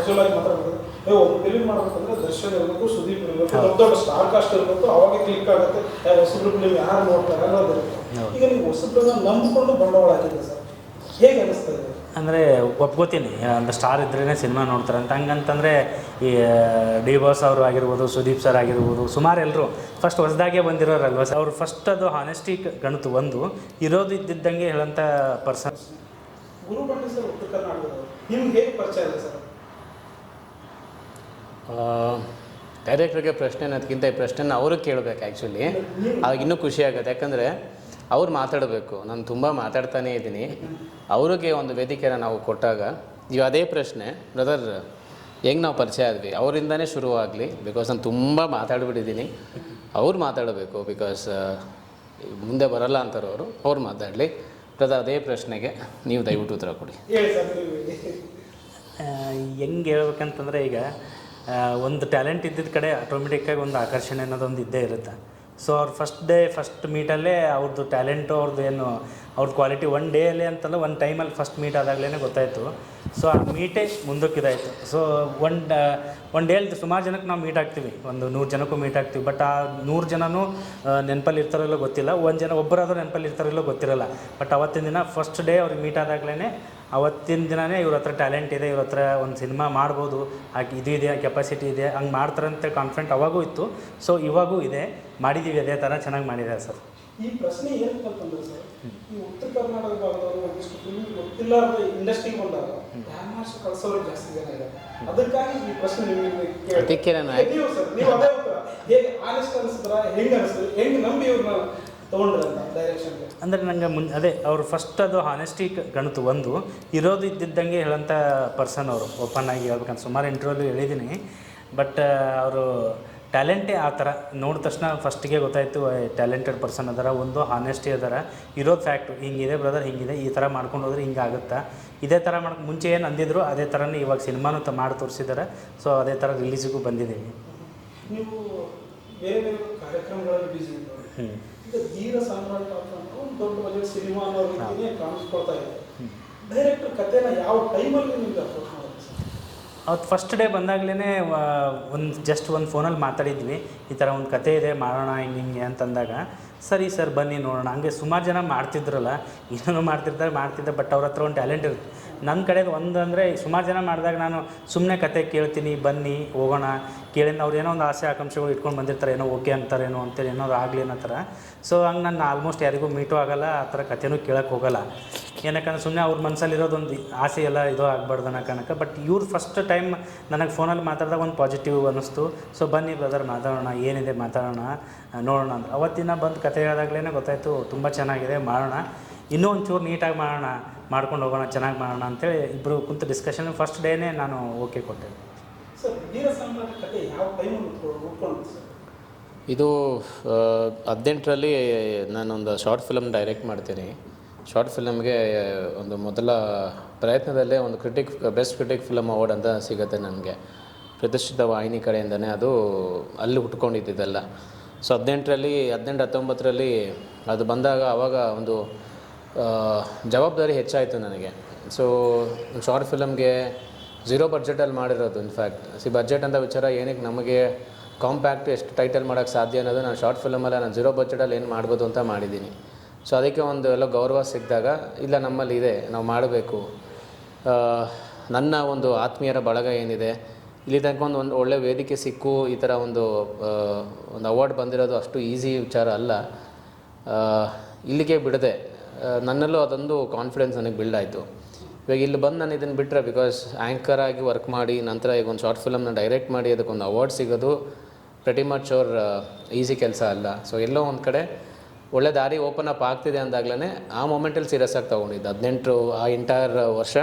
Casual ಆಗಿ ಮಾತಾಡ್ಬೋದು. ಒಂದು ಫಿಲ್ಮ್ ಮಾಡ್ಬೇಕಂದ್ರೆ ದರ್ಶನ್ ಇರಬೇಕು, ಸುದೀಪ್ ಇರಬೇಕು, ದೊಡ್ಡ ದೊಡ್ಡ ಸ್ಟಾರ್ ಕಾಸ್ಟ್ ಇರಬೇಕು, ಅವಾಗ ಕ್ಲಿಕ್ ಆಗುತ್ತೆ. ಹೊಸಬ್ರು ಫಿಲ್ಮ್ ಯಾರು ನೋಡ್ತಾರೆ ಅನ್ನೋದಿರುತ್ತೆ. ಈಗ ನೀವು ಹೊಸಬ್ರನ್ನ ನಂಬಿಕೊಂಡು ಬಂಡವಾಳ ಹಾಕಿದ್ರೆ ಸರ್ ಹೇಗೆ ಅನಿಸ್ತದೆ? ಅಂದರೆ ಒಪ್ಕೋತೀನಿ, ಒಂದು ಸ್ಟಾರ್ ಇದ್ರೇ ಸಿನಿಮಾ ನೋಡ್ತಾರೆ ಅಂತ. ಹಂಗಂತಂದರೆ ಈ ಡಿ ಬಾಸ್ ಅವರು ಆಗಿರ್ಬೋದು, ಸುದೀಪ್ ಸರ್ ಆಗಿರ್ಬೋದು, ಸುಮಾರು ಎಲ್ಲರೂ ಫಸ್ಟ್ ಹೊಸದಾಗೆ ಬಂದಿರೋರಲ್ವ ಸರ್, ಅವ್ರು ಫಸ್ಟ್ ಅದು ಹಾನೆಸ್ಟಿ ಗಣಿತು. ಒಂದು ಇರೋದು ಇದ್ದಿದ್ದಂಗೆ ಹೇಳೋಂಥ ಪರ್ಸನ್ ಗುರುಬಂಡಿ ಸರ್ ಉತ್ತರ ಕರ್ನಾಟಕದವರು ನಿಮ್ಗೆ ಹೇಗೆ ಪರಿಚಯ ಇದೆ ಸರ್? ಡೈರೆಕ್ಟ್ರಿಗೆ ಪ್ರಶ್ನೆ ಅನ್ನೋದಕ್ಕಿಂತ ಈ ಪ್ರಶ್ನೆನ ಅವ್ರಿಗೆ ಕೇಳಬೇಕು. ಆ್ಯಕ್ಚುಲಿ ಆವಾಗ ಇನ್ನೂ ಖುಷಿ ಆಗುತ್ತೆ, ಯಾಕಂದರೆ ಅವ್ರು ಮಾತಾಡಬೇಕು. ನಾನು ತುಂಬ ಮಾತಾಡ್ತಾನೇ ಇದ್ದೀನಿ. ಅವ್ರಿಗೆ ಒಂದು ವೇದಿಕೆನ ನಾವು ಕೊಟ್ಟಾಗ ಈಗ ಅದೇ ಪ್ರಶ್ನೆ, ಬ್ರದರ್ ಹೆಂಗೆ ನಾವು ಪರಿಚಯ ಆದ್ವಿ, ಅವರಿಂದನೇ ಶುರುವಾಗಲಿ. ಬಿಕಾಸ್ ನಾನು ತುಂಬ ಮಾತಾಡ್ಬಿಟ್ಟಿದ್ದೀನಿ. ಅವ್ರು ಮಾತಾಡಬೇಕು, ಬಿಕಾಸ್ ಮುಂದೆ ಬರಲ್ಲ ಅಂತಾರವರು. ಅವ್ರು ಮಾತಾಡಲಿ. ಬ್ರದರ್ ಅದೇ ಪ್ರಶ್ನೆಗೆ ನೀವು ದಯವಿಟ್ಟು ಉತ್ತರ ಕೊಡಿ. ಹೆಂಗೆ ಹೇಳ್ಬೇಕಂತಂದರೆ, ಈಗ ಒಂದು ಟ್ಯಾಲೆಂಟ್ ಇದ್ದಿದ್ದ ಕಡೆ ಆಟೋಮೆಟಿಕ್ಕಾಗಿ ಒಂದು ಆಕರ್ಷಣೆ ಅನ್ನೋದೊಂದು ಇದ್ದೇ ಇರುತ್ತೆ. ಸೊ ಅವ್ರು ಫಸ್ಟ್ ಮೀಟಲ್ಲೇ ಅವ್ರದ್ದು ಟ್ಯಾಲೆಂಟು, ಅವ್ರದ್ದು ಏನು ಅವ್ರ ಕ್ವಾಲಿಟಿ ಒನ್ ಡೇಯಲ್ಲಿ ಅಂತಲ್ಲ, ಒಂದು ಟೈಮಲ್ಲಿ ಫಸ್ಟ್ ಮೀಟ್ ಆದಾಗಲೇ ಗೊತ್ತಾಯಿತು. ಸೊ ಆ ಮೀಟೇ ಮುಂದಕ್ಕಿದಾಯಿತು. ಸೊ ಒನ್ ಡೇಲಿ ಸುಮಾರು ಜನಕ್ಕೆ ನಾವು ಮೀಟ್ ಆಗ್ತೀವಿ, ಒಂದು 100 ಜನಕ್ಕೂ ಮೀಟ್ ಆಗ್ತೀವಿ. ಬಟ್ ಆ 100 ಜನನೂ ನೆನಪಲ್ಲಿ ಇರ್ತಾರಲ್ಲೋ ಗೊತ್ತಿಲ್ಲ, ಒಬ್ಬರಾದರೂ ನೆನಪಲ್ಲಿ ಇರ್ತಾರಲ್ಲೋ ಗೊತ್ತಿರಲ್ಲ. ಬಟ್ ಅವತ್ತಿನ ದಿನ ಫಸ್ಟ್ ಡೇ ಅವ್ರಿಗೆ ಮೀಟ್ ಆದಾಗಲೇ ಅವತ್ತಿನ ದಿನವೇ ಇವ್ರ ಹತ್ರ ಟ್ಯಾಲೆಂಟ್ ಇದೆ, ಇವ್ರ ಹತ್ರ ಒಂದು ಸಿನಿಮಾ ಮಾಡ್ಬೋದು, ಹಾಗೆ ಇದು ಇದೆ, ಕೆಪಾಸಿಟಿ ಇದೆ, ಹಂಗೆ ಮಾಡ್ತಾರಂತೆ ಕಾನ್ಫಿಡೆಂಟ್ ಅವಾಗೂ ಇತ್ತು. ಸೊ ಇವಾಗೂ ಇದೆ, ಮಾಡಿದ್ದೀವಿ, ಅದೇ ಥರ ಚೆನ್ನಾಗಿ ಮಾಡಿದ್ದಾರೆ ಸರ್. ಈ ಪ್ರಶ್ನೆ ಏನಂತಂದ್ರೆ ಸರ್, ಈ ಉತ್ತರ ಕರ್ನಾಟಕ ಭಾಗದವರು ಒಂದಿಷ್ಟು ಫಿಲ್ಮ್ ಗೊತ್ತಿಲ್ಲ ಇಂಡಸ್ಟ್ರಿಗೆ ಬಂದಾಗ ಡ್ಯಾಮಾರ್ಸ್ ಕಳ್ಸೋರು ಜಾಸ್ತಿ ಜನ ಇದೆ. ಅದಕ್ಕಾಗಿ ಈ ಪ್ರಶ್ನೆ ಅದಕ್ಕೆ ನೀವು ಸರ್, ನೀವು ಅದೇ ಉತ್ತರ ಹೇಗೆ ಆನೆಸ್ಟ್ ಅನಿಸಿದ್ರ, ಹೆಂಗೆ ಅನಿಸ್ತದೆ, ಹೆಂಗೆ ನಂಬಿ ಇವ್ರನ್ನ ತೊಗೊಂಡ್ರೆ ಅಂತ ಡೈರೆಕ್ಷನ್ಗೆ? ಅಂದರೆ ನನಗೆ ಅದೇ ಅವ್ರು ಫಸ್ಟ್ ಅದು ಹಾನೆಸ್ಟಿ ಗಣಿತು. ಒಂದು ಇರೋದು ಇದ್ದಿದ್ದಂಗೆ ಹೇಳೋಂಥ ಪರ್ಸನ್ ಅವರು, ಓಪನ್ ಆಗಿ ಹೇಳ್ಬೇಕಂತ ಸುಮಾರು ಇಂಟರ್ವ್ಯೂಲು ಹೇಳಿದ್ದೀನಿ. ಬಟ್ ಅವರು ಟ್ಯಾಲೆಂಟೇ ಆ ಥರ ನೋಡಿದ ತಕ್ಷಣ ಫಸ್ಟಿಗೆ ಗೊತ್ತಾಯಿತು, ಟ್ಯಾಲೆಂಟೆಡ್ ಪರ್ಸನ್ ಅದಾರ, ಒಂದು ಹಾನೆಸ್ಟಿ ಅದಾರ, ಇರೋದು ಫ್ಯಾಕ್ಟು, ಹಿಂಗಿದೆ ಬ್ರದರ್, ಹಿಂಗಿದೆ, ಈ ಥರ ಮಾಡ್ಕೊಂಡು ಹೋದ್ರೆ ಹಿಂಗೆ ಆಗುತ್ತಾ, ಇದೇ ಥರ ಮುಂಚೆ ಏನು ಅಂದಿದ್ರು ಅದೇ ಥರನೇ ಇವಾಗ ಸಿನಿಮಾನು ಮಾಡಿ ತೋರಿಸಿದ್ದಾರೆ. ಸೊ ಅದೇ ಥರ ರಿಲೀಸಿಗೂ ಬಂದಿದ್ದೀವಿ. ನೀವು ಬೇರೆ ಬೇರೆ ಕಾರ್ಯಕ್ರಮಗಳಲ್ಲಿ ಬಿಸಿ ಇದ್ದಾರೆ. ಈಗ ಧೀರ ಸಾಮ್ರಾಟ ಅಂತ ಒಂದು ದೊಡ್ಡ ಬಜೆಟ್ ಸಿನಿಮಾ ಅನ್ನೋ ರೀತಿಯೇ ಕಾಣಿಸ್ಕೊಳ್ತಾ ಇದೆ. ಡೈರೆಕ್ಟರ್ ಕಥೆನ ಯಾವ ಟೈಮಲ್ಲಿ ನಿಮ್ಗೆ ಅಪ್ರೋಚ್ ಮಾಡೋದು ಸರ್? ಅವತ್ತು ಫಸ್ಟ್ ಡೇ ಬಂದಾಗಲೇ ಒಂದು ಫೋನಲ್ಲಿ ಮಾತಾಡಿದ್ವಿ, ಈ ಥರ ಒಂದು ಕತೆ ಇದೆ, ಮಾಡೋಣ ಹಿಂಗೆ ಅಂತಂದಾಗ, ಸರಿ ಸರ್ ಬನ್ನಿ ನೋಡೋಣ. ಹಂಗೆ ಸುಮಾರು ಜನ ಮಾಡ್ತಿದ್ರಲ್ಲ, ಏನೋ ಮಾಡ್ತಿದ್ದೆ. ಬಟ್ ಅವ್ರ ಹತ್ರ ಒಂದು ಟ್ಯಾಲೆಂಟ್ ಇರುತ್ತೆ. ನನ್ನ ಕಡೆದು ಒಂದು ಅಂದರೆ ಸುಮಾರು ಜನ ಮಾಡಿದಾಗ ನಾನು ಸುಮ್ಮನೆ ಕತೆ ಕೇಳ್ತೀನಿ, ಬನ್ನಿ ಹೋಗೋಣ ಕೇಳಿದ, ಅವ್ರು ಏನೋ ಒಂದು ಆಸೆ ಆಕಾಂಕ್ಷೆಗಳು ಇಟ್ಕೊಂಡು ಬಂದಿರ್ತಾರೆ, ಏನೋ ಓಕೆ ಅಂತಾರೇನೋ ಅಂತೇಳಿ, ಏನಾದ್ರು ಆಗಲಿ ಅನ್ನೋ ಥರ. ಸೊ ಹಂಗೆ ನಾನು ಆಲ್ಮೋಸ್ಟ್ ಯಾರಿಗೂ ಮೀಟು ಆಗೋಲ್ಲ, ಆ ಥರ ಕತೆನೂ ಕೇಳೋಕ್ಕೆ ಹೋಗೋಲ್ಲ. ಏನಕ್ಕಂದ್ರೆ ಸುಮ್ಮನೆ ಅವ್ರ ಮನಸ್ಸಲ್ಲಿರೋದೊಂದು ಆಸೆ ಎಲ್ಲ ಇದು ಆಗಬಾರ್ದು ಅನ್ನೋ ಕಾರಣಕ್ಕೆ. ಬಟ್ ಇವ್ರು ಫಸ್ಟ್ ಟೈಮ್ ನನಗೆ ಫೋನಲ್ಲಿ ಮಾತಾಡಿದಾಗ ಒಂದು ಪಾಸಿಟಿವ್ ಅನ್ನಿಸ್ತು. ಸೊ ಬನ್ನಿ ಬ್ರದರ್ ಮಾತಾಡೋಣ, ಏನಿದೆ ಮಾತಾಡೋಣ, ನೋಡೋಣ ಅಂತ. ಅವತ್ತಿನ ಬಂದು ಕತೆ ಹೇಳಿದಾಗಲೇ ಗೊತ್ತಾಯಿತು, ತುಂಬ ಚೆನ್ನಾಗಿದೆ, ಮಾಡೋಣ, ಇನ್ನೂ ಒಂಚೂರು ನೀಟಾಗಿ ಮಾಡೋಣ, ಮಾಡ್ಕೊಂಡು ಹೋಗೋಣ, ಚೆನ್ನಾಗಿ ಮಾಡೋಣ ಅಂತೇಳಿ ಇಬ್ಬರು ಕುಂತು ಡಿಸ್ಕಷನ್ ಫಸ್ಟ್ ಡೇನೇ ನಾನು ಓಕೆ ಕೊಟ್ಟೆ. ಸರ್ ಧೀರ ಸಾಮ್ರಾಟ ಕತೆ ಯಾವ ಟೈಮಲ್ಲಿ ಉಟ್ಕೊಂಡು ಸರ್? ಇದು 18ರಲ್ಲಿ ನಾನೊಂದು ಶಾರ್ಟ್ ಫಿಲಮ್ ಡೈರೆಕ್ಟ್ ಮಾಡ್ತೀನಿ. ಶಾರ್ಟ್ ಫಿಲಮ್ಗೆ ಒಂದು ಮೊದಲ ಪ್ರಯತ್ನದಲ್ಲೇ ಒಂದು ಬೆಸ್ಟ್ ಕ್ರಿಟಿಕ್ ಫಿಲಮ್ ಅವಾರ್ಡ್ ಅಂತ ಸಿಗುತ್ತೆ ನನಗೆ, ಪ್ರತಿಷ್ಠಿತ ವಾಹಿನಿ ಕಡೆಯಿಂದನೇ. ಅದು ಅಲ್ಲಿ ಹುಟ್ಕೊಂಡಿದ್ದೆಲ್ಲ. ಸೊ 18-19ರಲ್ಲಿ ಅದು ಬಂದಾಗ ಆವಾಗ ಒಂದು ಜವಾಬ್ದಾರಿ ಹೆಚ್ಚಾಯಿತು ನನಗೆ. ಸೊ ಶಾರ್ಟ್ ಫಿಲಮ್ಗೆ 0 ಬಡ್ಜೆಟಲ್ಲಿ ಮಾಡಿರೋದು. ಇನ್ಫ್ಯಾಕ್ಟ್ ಬಡ್ಜೆಟ್ ಅಂತ ವಿಚಾರ ಏನಕ್ಕೆ ನಮಗೆ ಕಾಂಪ್ಯಾಕ್ಟ್ ಎಷ್ಟು ಟೈಟಲ್ ಮಾಡೋಕ್ಕೆ ಸಾಧ್ಯ ಅನ್ನೋದು ನಾನು ಶಾರ್ಟ್ ಫಿಲಮಲ್ಲಿ ನಾನು 0 ಬಡ್ಜೆಟಲ್ಲಿ ಏನು ಮಾಡ್ಬೋದು ಅಂತ ಮಾಡಿದ್ದೀನಿ. ಸೊ ಅದಕ್ಕೆ ಒಂದು ಎಲ್ಲ ಗೌರವ ಸಿಕ್ಕಿದಾಗ, ಇಲ್ಲ ನಮ್ಮಲ್ಲಿ ಇದೆ, ನಾವು ಮಾಡಬೇಕು. ನನ್ನ ಒಂದು ಆತ್ಮೀಯರ ಬಳಗ ಏನಿದೆ, ಇಲ್ಲಿ ತನಕ ಒಂದು ಒಳ್ಳೆ ವೇದಿಕೆ ಸಿಕ್ಕು, ಈ ಥರ ಒಂದು ಅವಾರ್ಡ್ ಬಂದಿರೋದು ಅಷ್ಟು ಈಸಿ ವಿಚಾರ ಅಲ್ಲ. ಇಲ್ಲಿಗೆ ಬಿಡದೆ ನನ್ನಲ್ಲೂ ಅದೊಂದು ಕಾನ್ಫಿಡೆನ್ಸ್ ನನಗೆ ಬಿಲ್ಡ್ ಆಯಿತು. ಇವಾಗ ಇಲ್ಲಿ ಬಂದು ನಾನು ಇದನ್ನು ಬಿಟ್ಟರೆ, ಬಿಕಾಸ್ ಆ್ಯಂಕರ್ ಆಗಿ ವರ್ಕ್ ಮಾಡಿ ನಂತರ ಈಗ ಒಂದು ಶಾರ್ಟ್ ಫಿಲಮ್ನ ಡೈರೆಕ್ಟ್ ಮಾಡಿ ಅದಕ್ಕೊಂದು ಅವಾರ್ಡ್ ಸಿಗೋದು ಪ್ರೆಟಿ ಮಚ್ ಈಸಿ ಕೆಲಸ ಅಲ್ಲ. ಸೊ ಎಲ್ಲೋ ಒಂದು ಕಡೆ ಒಳ್ಳೆ ದಾರಿ ಓಪನ್ ಅಪ್ ಆಗ್ತಿದೆ ಅಂದಾಗಲೇ ಆ ಮೊಮೆಂಟಲ್ಲಿ ಸೀರಿಯಸ್ ಆಗಿ ತೊಗೊಂಡಿದ್ದು. 18 ಆ ಎಂಟೈರ್ ವರ್ಷ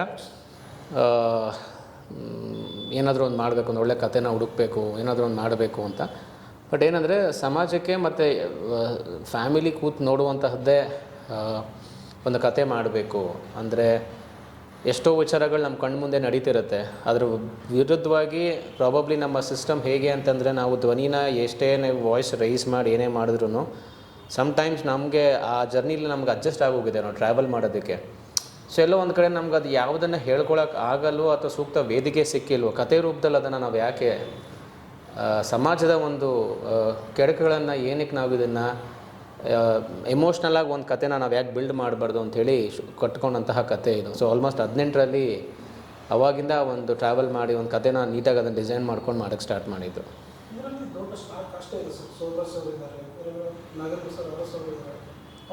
ಏನಾದರೂ ಒಂದು ಮಾಡಬೇಕು, ಒಂದು ಒಳ್ಳೆ ಕಥೆನ ಹುಡುಕಬೇಕು, ಏನಾದರೂ ಒಂದು ಮಾಡಬೇಕು ಅಂತ. ಬಟ್ ಏನಂದರೆ ಸಮಾಜಕ್ಕೆ ಮತ್ತು ಫ್ಯಾಮಿಲಿ ಕೂತು ನೋಡುವಂತಹದ್ದೇ ಒಂದು ಕತೆ ಮಾಡಬೇಕು ಅಂದರೆ, ಎಷ್ಟೋ ವಿಚಾರಗಳು ನಮ್ಮ ಕಣ್ಣು ಮುಂದೆ ನಡೀತಿರುತ್ತೆ. ಅದ್ರ ವಿರುದ್ಧವಾಗಿ ಪ್ರಾಬಬ್ಲಿ ನಮ್ಮ ಸಿಸ್ಟಮ್ ಹೇಗೆ ಅಂತಂದರೆ, ನಾವು ಧ್ವನಿನ ಎಷ್ಟೇ ವಾಯ್ಸ್ ರೈಸ್ ಮಾಡಿ ಏನೇ ಮಾಡಿದ್ರು ಸಮ್ಟೈಮ್ಸ್ ನಮಗೆ ಆ ಜರ್ನಿಲಿ ನಮ್ಗೆ ಅಡ್ಜಸ್ಟ್ ಆಗೋಗಿದೆ ನಾವು ಟ್ರಾವೆಲ್ ಮಾಡೋದಕ್ಕೆ. ಸೊ ಎಲ್ಲೋ ಒಂದು ಕಡೆ ನಮ್ಗೆ ಅದು ಯಾವುದನ್ನು ಹೇಳ್ಕೊಳಕ್ಕೆ ಆಗಲ್ವೋ ಅಥವಾ ಸೂಕ್ತ ವೇದಿಕೆ ಸಿಕ್ಕಿಲ್ವೋ, ಕತೆ ರೂಪದಲ್ಲಿ ಅದನ್ನು ನಾವು ಯಾಕೆ ಸಮಾಜದ ಒಂದು ಕೆಡಕುಗಳನ್ನು ಏನಕ್ಕೆ ನಾವು ಇದನ್ನು ಎಮೋಷ್ನಲಾಗಿ ಒಂದು ಕತೆನ ನಾವು ಯಾಕೆ ಬಿಲ್ಡ್ ಮಾಡಬಾರ್ದು ಅಂಥೇಳಿ ಕಟ್ಕೊಂಡಂತಹ ಕತೆ ಇದು. ಸೊ ಆಲ್ಮೋಸ್ಟ್ 18ರಲ್ಲಿ ಅವಾಗಿಂದ ಒಂದು ಟ್ರಾವೆಲ್ ಮಾಡಿ ಒಂದು ಕತೆನ ನೀಟಾಗಿ ಅದನ್ನು ಡಿಸೈನ್ ಮಾಡ್ಕೊಂಡು ಮಾಡೋಕ್ಕೆ ಸ್ಟಾರ್ಟ್ ಮಾಡಿದ್ದು. ಇದರಲ್ಲಿ ದೊಡ್ಡ ಸ್ಟಾರ್ ಕಾಸ್ಟ್ ಇದೆ ಸರ್. ಸೋದರ್ ಸರ್ ಇದ್ದಾರೆ, ನಾಗೇಂದ್ರ ಸರ್, ಅರಸ್ ಅವರು ಇದ್ದಾರೆ,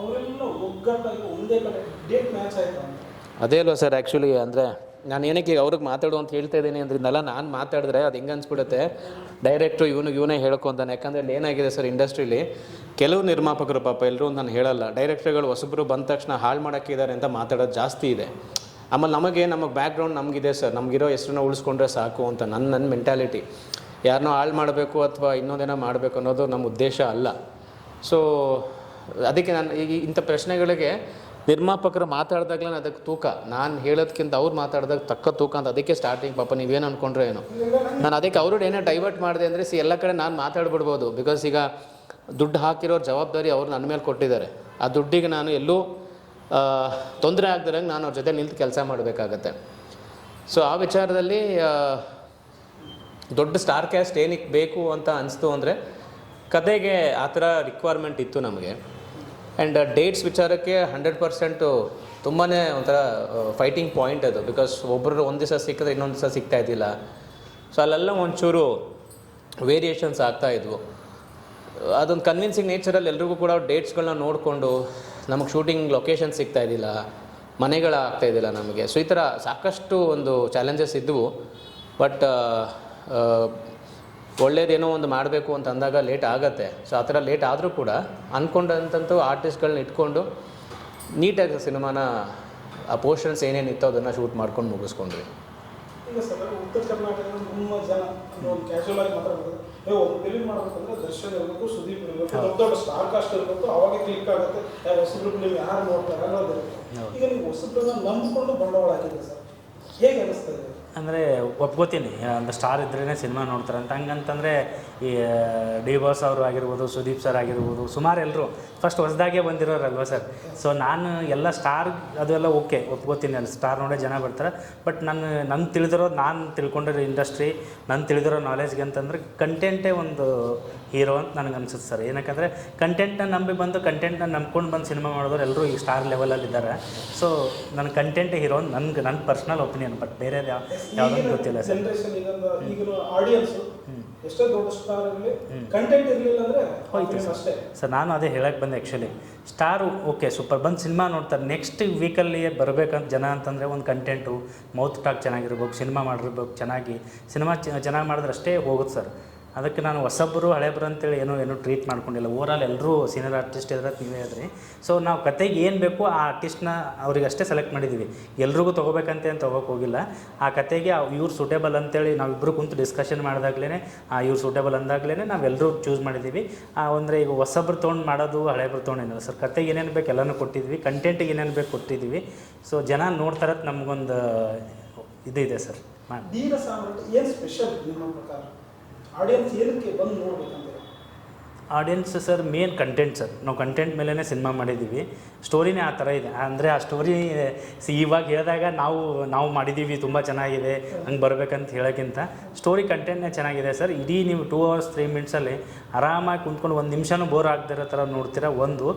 ಅವರೆಲ್ಲ ಒಗ್ಗಟ್ಟಾಗಿ ಒಂದೇ ಕಡೆ ಡೇಟ್ ಮ್ಯಾಚ್ ಆಯಿತು ಅಂತ. ಅದೇ ಅಲ್ವ ಸರ್ ಆ್ಯಕ್ಚುಲಿ ಅಂದರೆ ನಾನು ಏನಕ್ಕೆ ಅವ್ರಿಗೆ ಮಾತಾಡು ಅಂತ ಹೇಳ್ತಾ ಇದ್ದೀನಿ ಅಂದ್ರಿಂದಲ್ಲ, ನಾನು ಮಾತಾಡಿದ್ರೆ ಅದು ಹೆಂಗೆ ಅನ್ಸ್ಬಿಡುತ್ತೆ ಡೈರೆಕ್ಟ್ರು ಇವನೇ ಹೇಳ್ಕೊತಾನೆ. ಯಾಕಂದರೆ ಅಲ್ಲಿ ಏನಾಗಿದೆ ಸರ್, ಇಂಡಸ್ಟ್ರೀಲಿ ಕೆಲವು ನಿರ್ಮಾಪಕರು ಪಾಪ ಎಲ್ಲರೂ ನಾನು ಹೇಳಲ್ಲ, ಡೈರೆಕ್ಟರ್ಗಳು ಹೊಸಬ್ರು ಬಂದ ತಕ್ಷಣ ಹಾಳು ಮಾಡೋಕ್ಕಿದ್ದಾರೆ ಅಂತ ಮಾತಾಡೋದು ಜಾಸ್ತಿ ಇದೆ. ಆಮೇಲೆ ನಮಗೆ ಬ್ಯಾಕ್ಗ್ರೌಂಡ್ ನಮಗಿದೆ ಸರ್, ನಮಗಿರೋ ಹೆಸರನ್ನ ಉಳಿಸ್ಕೊಂಡ್ರೆ ಸಾಕು ಅಂತ ನನ್ನ ಮೆಂಟಾಲಿಟಿ. ಯಾರನ್ನೋ ಹಾಳು ಮಾಡಬೇಕು ಅಥವಾ ಇನ್ನೊಂದೇನೋ ಮಾಡಬೇಕು ಅನ್ನೋದು ನಮ್ಮ ಉದ್ದೇಶ ಅಲ್ಲ. ಸೊ ಅದಕ್ಕೆ ನಾನು ಈಗ ಇಂಥ ಪ್ರಶ್ನೆಗಳಿಗೆ ನಿರ್ಮಾಪಕರು ಮಾತಾಡಿದಾಗಲೇ ಅದಕ್ಕೆ ತೂಕ, ನಾನು ಹೇಳೋದಕ್ಕಿಂತ ಅವ್ರು ಮಾತಾಡಿದಾಗ ತಕ್ಕ ತೂಕ ಅಂತ. ಅದಕ್ಕೆ ಸ್ಟಾರ್ಟಿಂಗ್ ಪಾಪ ನೀವೇನು ಅಂದ್ಕೊಂಡ್ರೆ ಏನೋ, ನಾನು ಅದಕ್ಕೆ ಅವರು ಏನೋ ಡೈವರ್ಟ್ ಮಾಡಿದೆ ಅಂದರೆ ಎಲ್ಲ ಕಡೆ ನಾನು ಮಾತಾಡ್ಬಿಡ್ಬೋದು. ಬಿಕಾಸ್ ಈಗ ದುಡ್ಡು ಹಾಕಿರೋ ಜವಾಬ್ದಾರಿ ಅವ್ರು ನನ್ನ ಮೇಲೆ ಕೊಟ್ಟಿದ್ದಾರೆ. ಆ ದುಡ್ಡಿಗೆ ನಾನು ಎಲ್ಲೂ ತೊಂದರೆ ಆಗದಿರಂಗೆ ನಾನು ಅವ್ರ ಜೊತೆ ನಿಂತು ಕೆಲಸ ಮಾಡಬೇಕಾಗತ್ತೆ. ಸೊ ಆ ವಿಚಾರದಲ್ಲಿ ದೊಡ್ಡ ಸ್ಟಾರ್ ಕ್ಯಾಸ್ಟ್ ಏನಕ್ಕೆ ಬೇಕು ಅಂತ ಅನಿಸ್ತು ಅಂದರೆ, ಕತೆಗೆ ಆ ಥರ ರಿಕ್ವೈರ್ಮೆಂಟ್ ಇತ್ತು ನಮಗೆ. ಆ್ಯಂಡ್ ಡೇಟ್ಸ್ ವಿಚಾರಕ್ಕೆ 100% ತುಂಬಾ ಒಂಥರ ಫೈಟಿಂಗ್ ಪಾಯಿಂಟ್ ಅದು. ಬಿಕಾಸ್ ಒಬ್ಬರು ಒಂದು ದಿವಸ ಸಿಕ್ಕಿದ್ರೆ ಇನ್ನೊಂದು ದಿವಸ ಸಿಗ್ತಾಯಿದ್ದಿಲ್ಲ. ಸೊ ಅಲ್ಲೆಲ್ಲ ಒಂಚೂರು ವೇರಿಯೇಷನ್ಸ್ ಆಗ್ತಾಯಿದ್ವು. ಅದೊಂದು ಕನ್ವಿನ್ಸಿಂಗ್ ನೇಚರಲ್ಲಿ ಎಲ್ರಿಗೂ ಕೂಡ ಡೇಟ್ಸ್ಗಳನ್ನ ನೋಡಿಕೊಂಡು ನಮಗೆ ಶೂಟಿಂಗ್ ಲೊಕೇಶನ್ ಸಿಗ್ತಾಯಿದ್ದಿಲ್ಲ, ಮನೆಗಳಾಗ್ತಾಯಿದ್ದಿಲ್ಲ ನಮಗೆ. ಸೊ ಈ ಥರ ಸಾಕಷ್ಟು ಒಂದು ಚಾಲೆಂಜಸ್ ಇದ್ದವು. ಬಟ್ ಒಳ್ಳೇದೇನೋ ಒಂದು ಮಾಡಬೇಕು ಅಂತ ಅಂದಾಗ ಲೇಟ್ ಆಗುತ್ತೆ. ಸೊ ಆ ಥರ ಲೇಟ್ ಆದರೂ ಕೂಡ ಅಂದ್ಕೊಂಡಂತಂತೂ ಆರ್ಟಿಸ್ಟ್ಗಳನ್ನ ಇಟ್ಕೊಂಡು ನೀಟಾಗಿ ಸಿನಿಮಾನ ಆ ಪೋರ್ಷನ್ಸ್ ಏನೇನಿತ್ತೋ ಅದನ್ನು ಶೂಟ್ ಮಾಡ್ಕೊಂಡು ಮುಗಿಸ್ಕೊಂಡ್ವಿ. ಈಗ ಸರ್ ಉತ್ತರ ಕರ್ನಾಟಕದ ನಮ್ಮ ಜನ ಒಂದು ಕ್ಯಾಶುವಲ್ ಆಗಿ ಮಾತಾಡ್ಬೋದು, ಒಂದು ಫಿಲ್ಮ್ ಮಾಡ್ಬೇಕಂದ್ರೆ ದರ್ಶನ್ ಇರಬೇಕು, ಸುದೀಪ್ ಇರಬೇಕು, ದೊಡ್ಡ ಸ್ಟಾರ್ ಕಾಸ್ಟ್ ಇರಬೇಕು, ಅವಾಗ ಕ್ಲಿಕ್ ಆಗುತ್ತೆ. ಹೊಸಬ್ರು ಫಿಲ್ಮ್ ಯಾರು ನೋಡ್ತಾರೆ ಅನ್ನೋದಿರುತ್ತೆ. ಈಗ ನೀವು ಹೊಸಬ್ರನ್ನ ನಂಬಿಕೊಂಡು ಬಂಡವಾಳ ಹಾಕಿದ್ರೆ ಸರ್ ಹೇಗೆ ಅನಿಸ್ತದೆ? ಅಂದರೆ ಒಪ್ಕೋತೀನಿ, ಒಂದು ಸ್ಟಾರ್ ಇದ್ರೇ ಸಿನಿಮಾ ನೋಡ್ತಾರೆ ಅಂತ. ಹಂಗಂತಂದರೆ ಈ ಡಿ ಬಾಸ್ ಅವರು ಆಗಿರ್ಬೋದು, ಸುದೀಪ್ ಸರ್ ಆಗಿರ್ಬೋದು, ಸುಮಾರು ಎಲ್ಲರೂ ಫಸ್ಟ್ ಹೊಸದಾಗೆ ಬಂದಿರೋರಲ್ವ ಸರ್. ಸೊ ನಾನು ಎಲ್ಲ ಸ್ಟಾರ್ ಅದೆಲ್ಲ ಓಕೆ ಒಪ್ಕೋತೀನಿ, ಅಲ್ಲಿ ಸ್ಟಾರ್ ನೋಡೇ ಜನ ಬರ್ತಾರೆ. ಬಟ್ ನಾನು ತಿಳಿದಿರೋದು, ನಾನು ತಿಳ್ಕೊಂಡಿರೋ ಇಂಡಸ್ಟ್ರಿ, ನಾನು ತಿಳಿದಿರೋ ನಾಲೆಜ್ಗೆ ಅಂತಂದರೆ ಕಂಟೆಂಟೇ ಒಂದು ಹೀರೋ ಅಂತ ನನಗೆ ಅನ್ಸುತ್ತೆ ಸರ್. ಏನಕ್ಕಂದರೆ ಕಂಟೆಂಟ್ನ ನಂಬಿ ಬಂದು ಕಂಟೆಂಟ್ನ ನಂಬ್ಕೊಂಡು ಬಂದು ಸಿನಿಮಾ ಮಾಡಿದವರು ಎಲ್ಲರೂ ಈ ಸ್ಟಾರ್ ಲೆವೆಲಲ್ಲಿ ಇದ್ದಾರೆ. ಸೊ ನನ್ನ ಕಂಟೆಂಟೇ ಹೀರೋ ಅಂತ ನನ್ನ ಪರ್ಸ್ನಲ್ ಒಪಿನಿಯನ್. ಬಟ್ ಬೇರೆ ಯಾವುದೂ ಗೊತ್ತಿಲ್ಲ ಸರ್. ಜನರೇಷನ್ ಈಗಿನ ಆಡಿಯನ್ಸ್ ಎಷ್ಟೇ ದೊಡ್ಡ ಸ್ಟಾರ್ ಇರಲಿ, ಕಂಟೆಂಟ್ ಇರಲಿಲ್ಲ ಅಂದರೆ ಹೋಯ್ತು ಅಷ್ಟೇ ಸರ್. ನಾನು ಅದೇ ಹೇಳಕ್ಕೆ ಬಂದೆ ಆ್ಯಕ್ಚುಲಿ. ಸ್ಟಾರು ಓಕೆ ಸೂಪರ್ ಬಂದು ಸಿನಿಮಾ ನೋಡ್ತಾರೆ, ನೆಕ್ಸ್ಟ್ ವೀಕಲ್ಲಿ ಬರಬೇಕಂತ ಜನ ಅಂತಂದರೆ ಒಂದು ಕಂಟೆಂಟು, ಮೌತ್ ಟಾಕ್ ಚೆನ್ನಾಗಿರ್ಬೇಕು, ಸಿನಿಮಾ ಮಾಡಿರ್ಬೇಕು, ಸಿನಿಮಾ ಚೆನ್ನಾಗಿ ಮಾಡಿದ್ರೆ ಅಷ್ಟೇ ಹೋಗುತ್ತೆ ಸರ್. ಅದಕ್ಕೆ ನಾನು ಹೊಸಬ್ರು ಹಳೆಬ್ರು ಅಂತೇಳಿ ಏನೂ ಟ್ರೀಟ್ ಮಾಡ್ಕೊಂಡಿಲ್ಲ. ಓವರಾಲ್ ಎಲ್ಲರೂ ಸೀನಿಯರ್ ಆರ್ಟಿಸ್ಟ್ ಇದ್ರೆ ನೀವೇ ಹೇಳ್ರಿ. ಸೊ ನಾವು ಕತೆಗೆ ಏನು ಬೇಕು ಆ ಆರ್ಟಿಸ್ಟ್ನ ಅವ್ರಿಗಷ್ಟೇ ಸೆಲೆಕ್ಟ್ ಮಾಡಿದ್ದೀವಿ, ಎಲ್ರಿಗೂ ತೊಗೋಬೇಕಂತ ತೊಗೋಕೆ ಹೋಗಿಲ್ಲ. ಆ ಕತೆಗೆ ಇವ್ರು ಸೂಟೇಬಲ್ ಅಂತೇಳಿ ನಾವಿಬ್ಬರು ಕುಂತು ಡಿಸ್ಕಷನ್ ಮಾಡಿದಾಗಲೇ ಇವ್ರು ಸೂಟೇಬಲ್ ಅಂದಾಗಲೇ ನಾವೆಲ್ಲರೂ ಚೂಸ್ ಮಾಡಿದ್ದೀವಿ. ಅಂದರೆ ಈಗ ಹೊಸಬ್ರು ತೊಗೊಂಡು ಮಾಡೋದು ಹಳೆಬ್ರು ತೊಗೊಂಡೇನಿಲ್ಲ ಸರ್. ಕತೆಗೆ ಏನೇನು ಬೇಕು ಎಲ್ಲನೂ ಕೊಟ್ಟಿದ್ವಿ, ಕಂಟೆಂಟಿಗೆ ಏನೇನು ಬೇಕು ಕೊಟ್ಟಿದ್ದೀವಿ. ಸೊ ಜನ ನೋಡ್ತಾರದು ನಮಗೊಂದು ಇದೆ ಸರ್. ಧೀರ ಸಾಮ್ರಾಟ್ ಏನು ಸ್ಪೆಷಲ್ ನಿಮ್ಮ ಪ್ರಕಾರ? ಆಡಿಯನ್ಸ್ ಏನಕ್ಕೆ ಬಂದು ನೋಡ್ಬೇಕಂದ್ರೆ? Audience sir main content sir. ನಾವು ಕಂಟೆಂಟ್ ಮೇಲೇ ಸಿನಿಮಾ ಮಾಡಿದ್ದೀವಿ. ಸ್ಟೋರಿನೇ ಆ ಥರ ಇದೆ. ಅಂದರೆ ಆ ಸ್ಟೋರಿ ಇವಾಗ ಹೇಳಿದಾಗ ನಾವು ಮಾಡಿದ್ದೀವಿ ತುಂಬ ಚೆನ್ನಾಗಿದೆ ಹಂಗೆ ಬರಬೇಕಂತ ಹೇಳೋಕ್ಕಿಂತ ಸ್ಟೋರಿ ಕಂಟೆಂಟ್ನೇ ಚೆನ್ನಾಗಿದೆ ಸರ್. ಇಡೀ ನೀವು 2 hours 3 minutesಲ್ಲಿ ಆರಾಮಾಗಿ ಕುಂತ್ಕೊಂಡು ಒಂದು ನಿಮಿಷನೂ ಬೋರ್ ಆಗದಿರೋ ಥರ ನೋಡ್ತೀರಾ.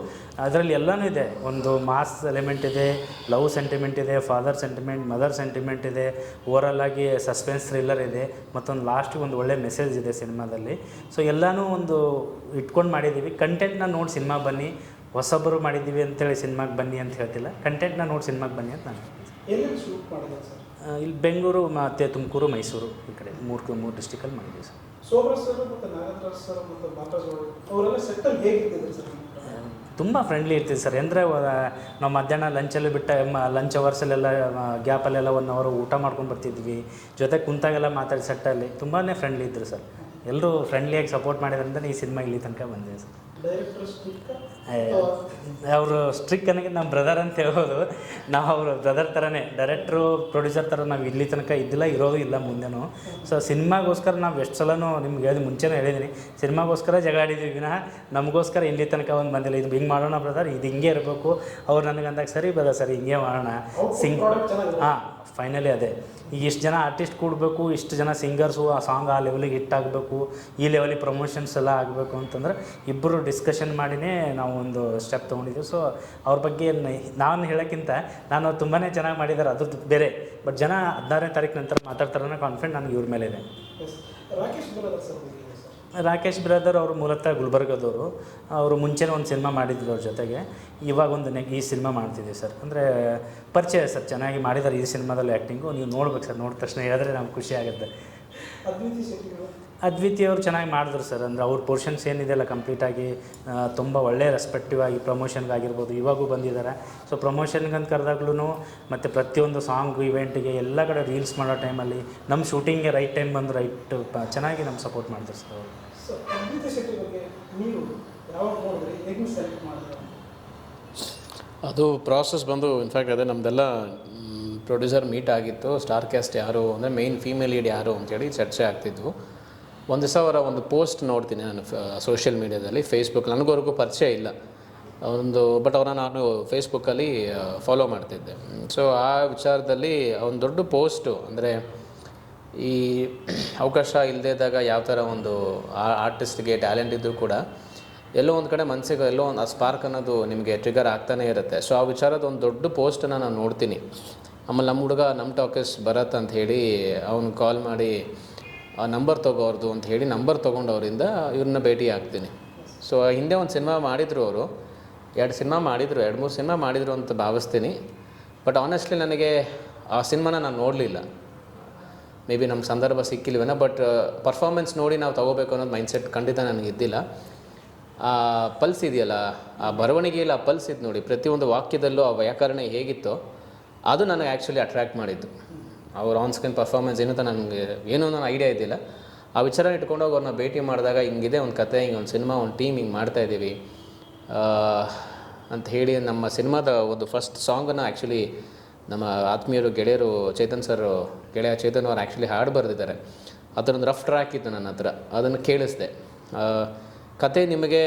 ಅದರಲ್ಲಿ ಎಲ್ಲನೂ ಇದೆ. ಒಂದು ಮಾಸ್ ಎಲಿಮೆಂಟ್ ಇದೆ, ಲವ್ ಸೆಂಟಿಮೆಂಟ್ ಇದೆ, ಫಾದರ್ ಸೆಂಟಿಮೆಂಟ್, ಮದರ್ ಸೆಂಟಿಮೆಂಟ್ ಇದೆ, ಓವರಾಲ್ ಆಗಿ ಸಸ್ಪೆನ್ಸ್ ಥ್ರಿಲ್ಲರ್ ಇದೆ, ಮತ್ತೊಂದು ಲಾಸ್ಟಿಗೆ ಒಂದು ಒಳ್ಳೆ ಮೆಸೇಜ್ ಇದೆ ಸಿನಿಮಾದಲ್ಲಿ. ಸೊ ಎಲ್ಲನೂ ಒಂದು ಇಟ್ಕೊಂಡು ಮಾಡಿದ್ದೀವಿ. ಕಂಟೆಂಟ್ನ ನೋಡಿ ಸಿನಿಮಾ ಬನ್ನಿ, ಹೊಸಬರು ಮಾಡಿದ್ದೀವಿ ಅಂತೇಳಿ ಸಿನಿಮಾಗೆ ಬನ್ನಿ ಅಂತ ಹೇಳ್ತಿಲ್ಲ, ಕಂಟೆಂಟ್ನ ನೋಡಿ ಸಿನಿಮಾಗೆ ಬನ್ನಿ ಅಂತ ನಾನು ಎಲ್ಲಿ ಶೂಟ್ ಮಾಡಿದೆ ಸರ್? ಇಲ್ಲಿ ಬೆಂಗಳೂರು ಮತ್ತು ತುಮಕೂರು, ಮೈಸೂರು, ಈ ಕಡೆ ಮೂರು ಡಿಸ್ಟಿಕಲ್ಲಿ ಮಾಡಿದ್ದೀವಿ ಸರ್. ಸೋಬ್ರಾ ಸರ್ ಮತ್ತು ನಾಗೇಂದ್ರ ಸರ್ ಮತ್ತು ಮಾತಾಜ್ ಅವರೆಲ್ಲ ಸೆಟ್ಟಲ್ಲಿ ಹೇಗಿರ್ತಿದ್ರು ಸರ್? ತುಂಬ ಫ್ರೆಂಡ್ಲಿ ಇರ್ತೀವಿ ಸರ್. ಅಂದರೆ ನಾವು ಮಧ್ಯಾಹ್ನ ಲಂಚಲ್ಲಿ ಲಂಚ್ ಅವರ್ಸಲ್ಲೆಲ್ಲ ಗ್ಯಾಪಲ್ಲೆಲ್ಲ 1 hour ಊಟ ಮಾಡ್ಕೊಂಡು ಬರ್ತಿದ್ವಿ, ಜೊತೆ ಕುಂತಾಗೆಲ್ಲ ಮಾತಾಡಿ ಸೆಟ್ಟಲ್ಲಿ ತುಂಬಾ ಫ್ರೆಂಡ್ಲಿ ಇದ್ದರು ಸರ್. ಎಲ್ಲರೂ ಫ್ರೆಂಡ್ಲಿಯಾಗಿ ಸಪೋರ್ಟ್ ಮಾಡಿದ್ರಿಂದ ಈ ಸಿನಿಮಾ ಇಲ್ಲಿ ತನಕ ಬಂದಿದೆ ಸರ್. ಡೈರೆಕ್ಟರ್ ಸ್ಟ್ರಿಕ್ ಅವರು ಸ್ಟ್ರಿಕ್ ಅನ್ನೋಕ್ಕೆ ನಮ್ಮ ಬ್ರದರ್ ಅಂತ ಹೇಳ್ಬೋದು. ನಾವು ಅವ್ರ ಬ್ರದರ್ ಥರನೇ, ಡೈರೆಕ್ಟ್ರು ಪ್ರೊಡ್ಯೂಸರ್ ಥರ ನಾವು ಇಲ್ಲಿ ತನಕ ಇದ್ದಿಲ್ಲ, ಇರೋದು ಇಲ್ಲ ಮುಂದೆನೂ. ಸೊ ಸಿನಿಮಾಗೋಸ್ಕರ ನಾವು ಎಷ್ಟು ಸಲನೂ ನಿಮ್ಗೆ ಹೇಳಿ ಮುಂಚೆನೇ ಹೇಳಿದ್ದೀನಿ, ಸಿನಿಮಾಗೋಸ್ಕರ ಜಗಾಡಿದ್ವಿ ವಿನಃ ನಮಗೋಸ್ಕರ ಇಲ್ಲಿ ತನಕ ಒಂದು ಬಂದಿಲ್ಲ. ಇದು ಹಿಂಗೆ ಮಾಡೋಣ ಬ್ರದರ್, ಇದು ಹಿಂಗೆ ಇರಬೇಕು. ಅವ್ರು ನನಗೆ ಅಂದಾಗ ಸರಿ ಬ್ರದರ್, ಸರಿ ಹಿಂಗೆ ಮಾಡೋಣ ಪ್ರಾಡಕ್ಟ್ ಚೆನ್ನಾಗಿದೆ. ಹಾಂ, ಫೈನಲಿ ಅದೇ. ಈಗ ಇಷ್ಟು ಜನ ಆರ್ಟಿಸ್ಟ್ ಕೂಡಬೇಕು, ಇಷ್ಟು ಜನ ಸಿಂಗರ್ಸು, ಆ ಸಾಂಗ್ ಆ ಲೆವೆಲಿಗೆ ಹಿಟ್ ಆಗಬೇಕು, ಈ ಲೆವೆಲಿಗೆ ಪ್ರಮೋಷನ್ಸ್ ಎಲ್ಲ ಆಗಬೇಕು ಅಂತಂದ್ರೆ ಇಬ್ಬರು ಡಿಸ್ಕಷನ್ ಮಾಡಿನೇ ನಾವು ಒಂದು ಸ್ಟೆಪ್ ತೊಗೊಂಡಿದ್ದೀವಿ. ಸೊ ಅವ್ರ ಬಗ್ಗೆ ನಾನು ಹೇಳೋಕ್ಕಿಂತ ನಾನು ತುಂಬಾ ಚೆನ್ನಾಗಿ ಮಾಡಿದ್ದಾರೆ, ಅದ್ರದ್ದು ಬೇರೆ. ಬಟ್ ಜನ 16ನೇ ತಾರೀಕು ನಂತರ ಮಾತಾಡ್ತಾರೆ ಅನ್ನೋ ಕಾನ್ಫಿಡೆಂಟ್ ನನಗೆ ಇವ್ರ ಮೇಲೆ ಇದೆ. ರಾಕೇಶ್ ಬ್ರದರ್ ಸರ್ ಹೇಗಿದೆ ಸರ್? ರಾಕೇಶ್ ಬ್ರದರ್ ಅವರು ಮೂಲತಃ ಗುಲ್ಬರ್ಗದವರು. ಅವರು ಮುಂಚೆನೇ ಒಂದು ಸಿನಿಮಾ ಮಾಡಿದ್ರು ಅವ್ರ ಜೊತೆಗೆ, ಇವಾಗ ಒಂದು ಈ ಸಿನಿಮಾ ಮಾಡ್ತಿದ್ದೀವಿ ಸರ್. ಅಂದರೆ ಪರಿಚಯ ಸರ್, ಚೆನ್ನಾಗಿ ಮಾಡಿದ್ದಾರೆ ಈ ಸಿನಿಮಾದಲ್ಲಿ ಆ್ಯಕ್ಟಿಂಗು. ನೀವು ನೋಡ್ಬೇಕು ಸರ್, ನೋಡಿದ ತಕ್ಷಣ ಹೇಳಿದ್ರೆ ನಮ್ಗೆ ಖುಷಿ ಆಗುತ್ತೆ. ಅದ್ವಿತಿ ಶೆಟ್ಟಿಗಳು ಅದ್ವಿತಿ ಅವರು ಚೆನ್ನಾಗಿ ಮಾಡಿದ್ರು ಸರ್. ಅಂದರೆ ಅವ್ರ ಪೋರ್ಷನ್ಸ್ ಏನಿದೆಯಲ್ಲ ಕಂಪ್ಲೀಟಾಗಿ ತುಂಬ ಒಳ್ಳೆಯ ರೆಸ್ಪೆಕ್ಟಿವ್ ಆಗಿ ಪ್ರಮೋಷನ್ಗಾಗಿರ್ಬೋದು ಇವಾಗೂ ಬಂದಿದ್ದಾರೆ. ಸೊ ಪ್ರಮೋಷನ್ಗಂತ ಕರೆದಾಗ್ಲೂ ಮತ್ತು ಪ್ರತಿಯೊಂದು ಸಾಂಗ್ ಇವೆಂಟಿಗೆ ಎಲ್ಲ ಕಡೆ ರೀಲ್ಸ್ ಮಾಡೋ ಟೈಮಲ್ಲಿ ನಮ್ಮ ಶೂಟಿಂಗ್ಗೆ ರೈಟ್ ಟೈಮ್ ಬಂದು ರೈಟ್ ಚೆನ್ನಾಗಿ ನಮ್ಗೆ ಸಪೋರ್ಟ್ ಮಾಡ್ತಾರೆ ಸರ್ ಅವರು. ಸೊ ಅದ್ವಿತಿ ಶೆಟ್ಟಿ ಬಗ್ಗೆ ನೀವು ಯಾವಾಗ ನೋಡಿದ್ರಿ, ಹೇಗೆ ಸೆಲೆಕ್ಟ್ ಮಾಡಿದ್ರೆ? ಅದು ಪ್ರಾಸೆಸ್ ಬಂದು ಇನ್ಫ್ಯಾಕ್ಟ್ ಅದೇ ನಮ್ಮದೆಲ್ಲ ಪ್ರೊಡ್ಯೂಸರ್ ಮೀಟ್ ಆಗಿತ್ತು. ಸ್ಟಾರ್ ಕ್ಯಾಸ್ಟ್ ಯಾರು ಅಂದರೆ ಮೇಯ್ನ್ ಫೀಮೇಲ್ ಲೀಡ್ ಯಾರು ಅಂತೇಳಿ ಚರ್ಚೆ ಆಗ್ತಿದ್ವು. ಒಂದು ದಿವಸ ಅವರ ಒಂದು ಪೋಸ್ಟ್ ನೋಡ್ತೀನಿ ನಾನು ಸೋಷಿಯಲ್ ಮೀಡ್ಯಾದಲ್ಲಿ, ಫೇಸ್ಬುಕ್. ನನಗವರೆಗೂ ಪರಿಚಯ ಇಲ್ಲ ಬಟ್ ಅವರನ್ನು ನಾನು ಫೇಸ್ಬುಕ್ಕಲ್ಲಿ ಫಾಲೋ ಮಾಡ್ತಿದ್ದೆ. ಸೊ ಆ ವಿಚಾರದಲ್ಲಿ ಒಂದು ದೊಡ್ಡ ಪೋಸ್ಟು, ಅಂದರೆ ಈ ಅವಕಾಶ ಇಲ್ಲದೇ ಇದ್ದಾಗ ಯಾವ ಥರ ಒಂದು ಆರ್ಟಿಸ್ಟ್ಗೆ ಟ್ಯಾಲೆಂಟ್ ಇದ್ದರೂ ಕೂಡ ಎಲ್ಲೋ ಒಂದು ಕಡೆ ಮನಸ್ಸಿಗೆ ಎಲ್ಲೋ ಒಂದು ಆ ಸ್ಪಾರ್ಕ್ ಅನ್ನೋದು ನಿಮಗೆ ಟ್ರಿಗರ್ ಆಗ್ತಾನೇ ಇರುತ್ತೆ. ಸೊ ಆ ವಿಚಾರದ ಒಂದು ದೊಡ್ಡ ಪೋಸ್ಟನ್ನು ನಾನು ನೋಡ್ತೀನಿ. ಆಮೇಲೆ ನಮ್ಮ ಹುಡುಗ ನಮ್ಮ ಟಾಕೀಸ್ ಭರತ್ ಅಂತ ಹೇಳಿ ಅವ್ನು ಕಾಲ್ ಮಾಡಿ ಆ ನಂಬರ್ ತೊಗೋರ್ದು ಅಂತ ಹೇಳಿ ನಂಬರ್ ತೊಗೊಂಡು ಅವರಿಂದ ಇವ್ರನ್ನ ಭೇಟಿ ಆಗ್ತೀನಿ. ಸೊ ಹಿಂದೆ ಒಂದು ಸಿನಿಮಾ ಮಾಡಿದರು ಅವರು, 2 ಸಿನಿಮಾ ಮಾಡಿದರು, 2-3 ಸಿನಿಮಾ ಮಾಡಿದರು ಅಂತ ಭಾವಿಸ್ತೀನಿ. ಬಟ್ ಆನೆಸ್ಟ್ಲಿ ನನಗೆ ಆ ಸಿನಿಮಾನ ನಾನು ನೋಡಲಿಲ್ಲ. ಮೇ ಬಿ ನಮ್ಮ ಸಂದರ್ಭ ಸಿಕ್ಕಿಲ್ವೇನೋ, ಬಟ್ ಪರ್ಫಾರ್ಮೆನ್ಸ್ ನೋಡಿ ನಾವು ತೊಗೋಬೇಕು ಅನ್ನೋದು ಮೈಂಡ್ಸೆಟ್ ಖಂಡಿತ ನನಗೆ ಇದ್ದಿಲ್ಲ. ಆ ಪಲ್ಸ್ ಇದೆಯಲ್ಲ, ಆ ಬರವಣಿಗೆಯಲ್ಲಿ ಆ ಪಲ್ಸ್ ಇತ್ತು ನೋಡಿ, ಪ್ರತಿಯೊಂದು ವಾಕ್ಯದಲ್ಲೂ ಆ ವ್ಯಾಕರಣ ಹೇಗಿತ್ತೋ ಅದು ನನಗೆ ಆ್ಯಕ್ಚುಲಿ ಅಟ್ರ್ಯಾಕ್ಟ್ ಮಾಡಿದ್ದು. ಅವ್ರ ಆನ್ ಸ್ಕ್ರೀನ್ ಪರ್ಫಾರ್ಮೆನ್ಸ್ ಏನಂತ ನನಗೆ ಏನೂ ನನ್ನ ಐಡಿಯಾ ಇದ್ದಿಲ್ಲ. ಆ ವಿಚಾರ ಇಟ್ಕೊಂಡೋಗಿ ಅವ್ರನ್ನ ಭೇಟಿ ಮಾಡಿದಾಗ ಹಿಂಗಿದೆ ಒಂದು ಕತೆ, ಹಿಂಗೆ ಒಂದು ಸಿನಿಮಾ, ಒಂದು ಟೀಮ್ ಹಿಂಗೆ ಮಾಡ್ತಾಯಿದ್ದೀವಿ ಅಂತ ಹೇಳಿ ನಮ್ಮ ಸಿನಿಮಾದ ಒಂದು ಫಸ್ಟ್ ಸಾಂಗನ್ನು ಆ್ಯಕ್ಚುಲಿ ನಮ್ಮ ಆತ್ಮೀಯರು ಗೆಳೆಯರು ಗೆಳೆಯ ಚೇತನ್ ಅವರು ಆ್ಯಕ್ಚುಲಿ ಹಾಡು ಬರೆದಿದ್ದಾರೆ. ಅದರೊಂದು ರಫ್ ಟ್ರ್ಯಾಕ್ ಇತ್ತು ನನ್ನ ಹತ್ರ, ಅದನ್ನು ಕೇಳಿಸ್ದೆ. ಕತೆ ನಿಮಗೆ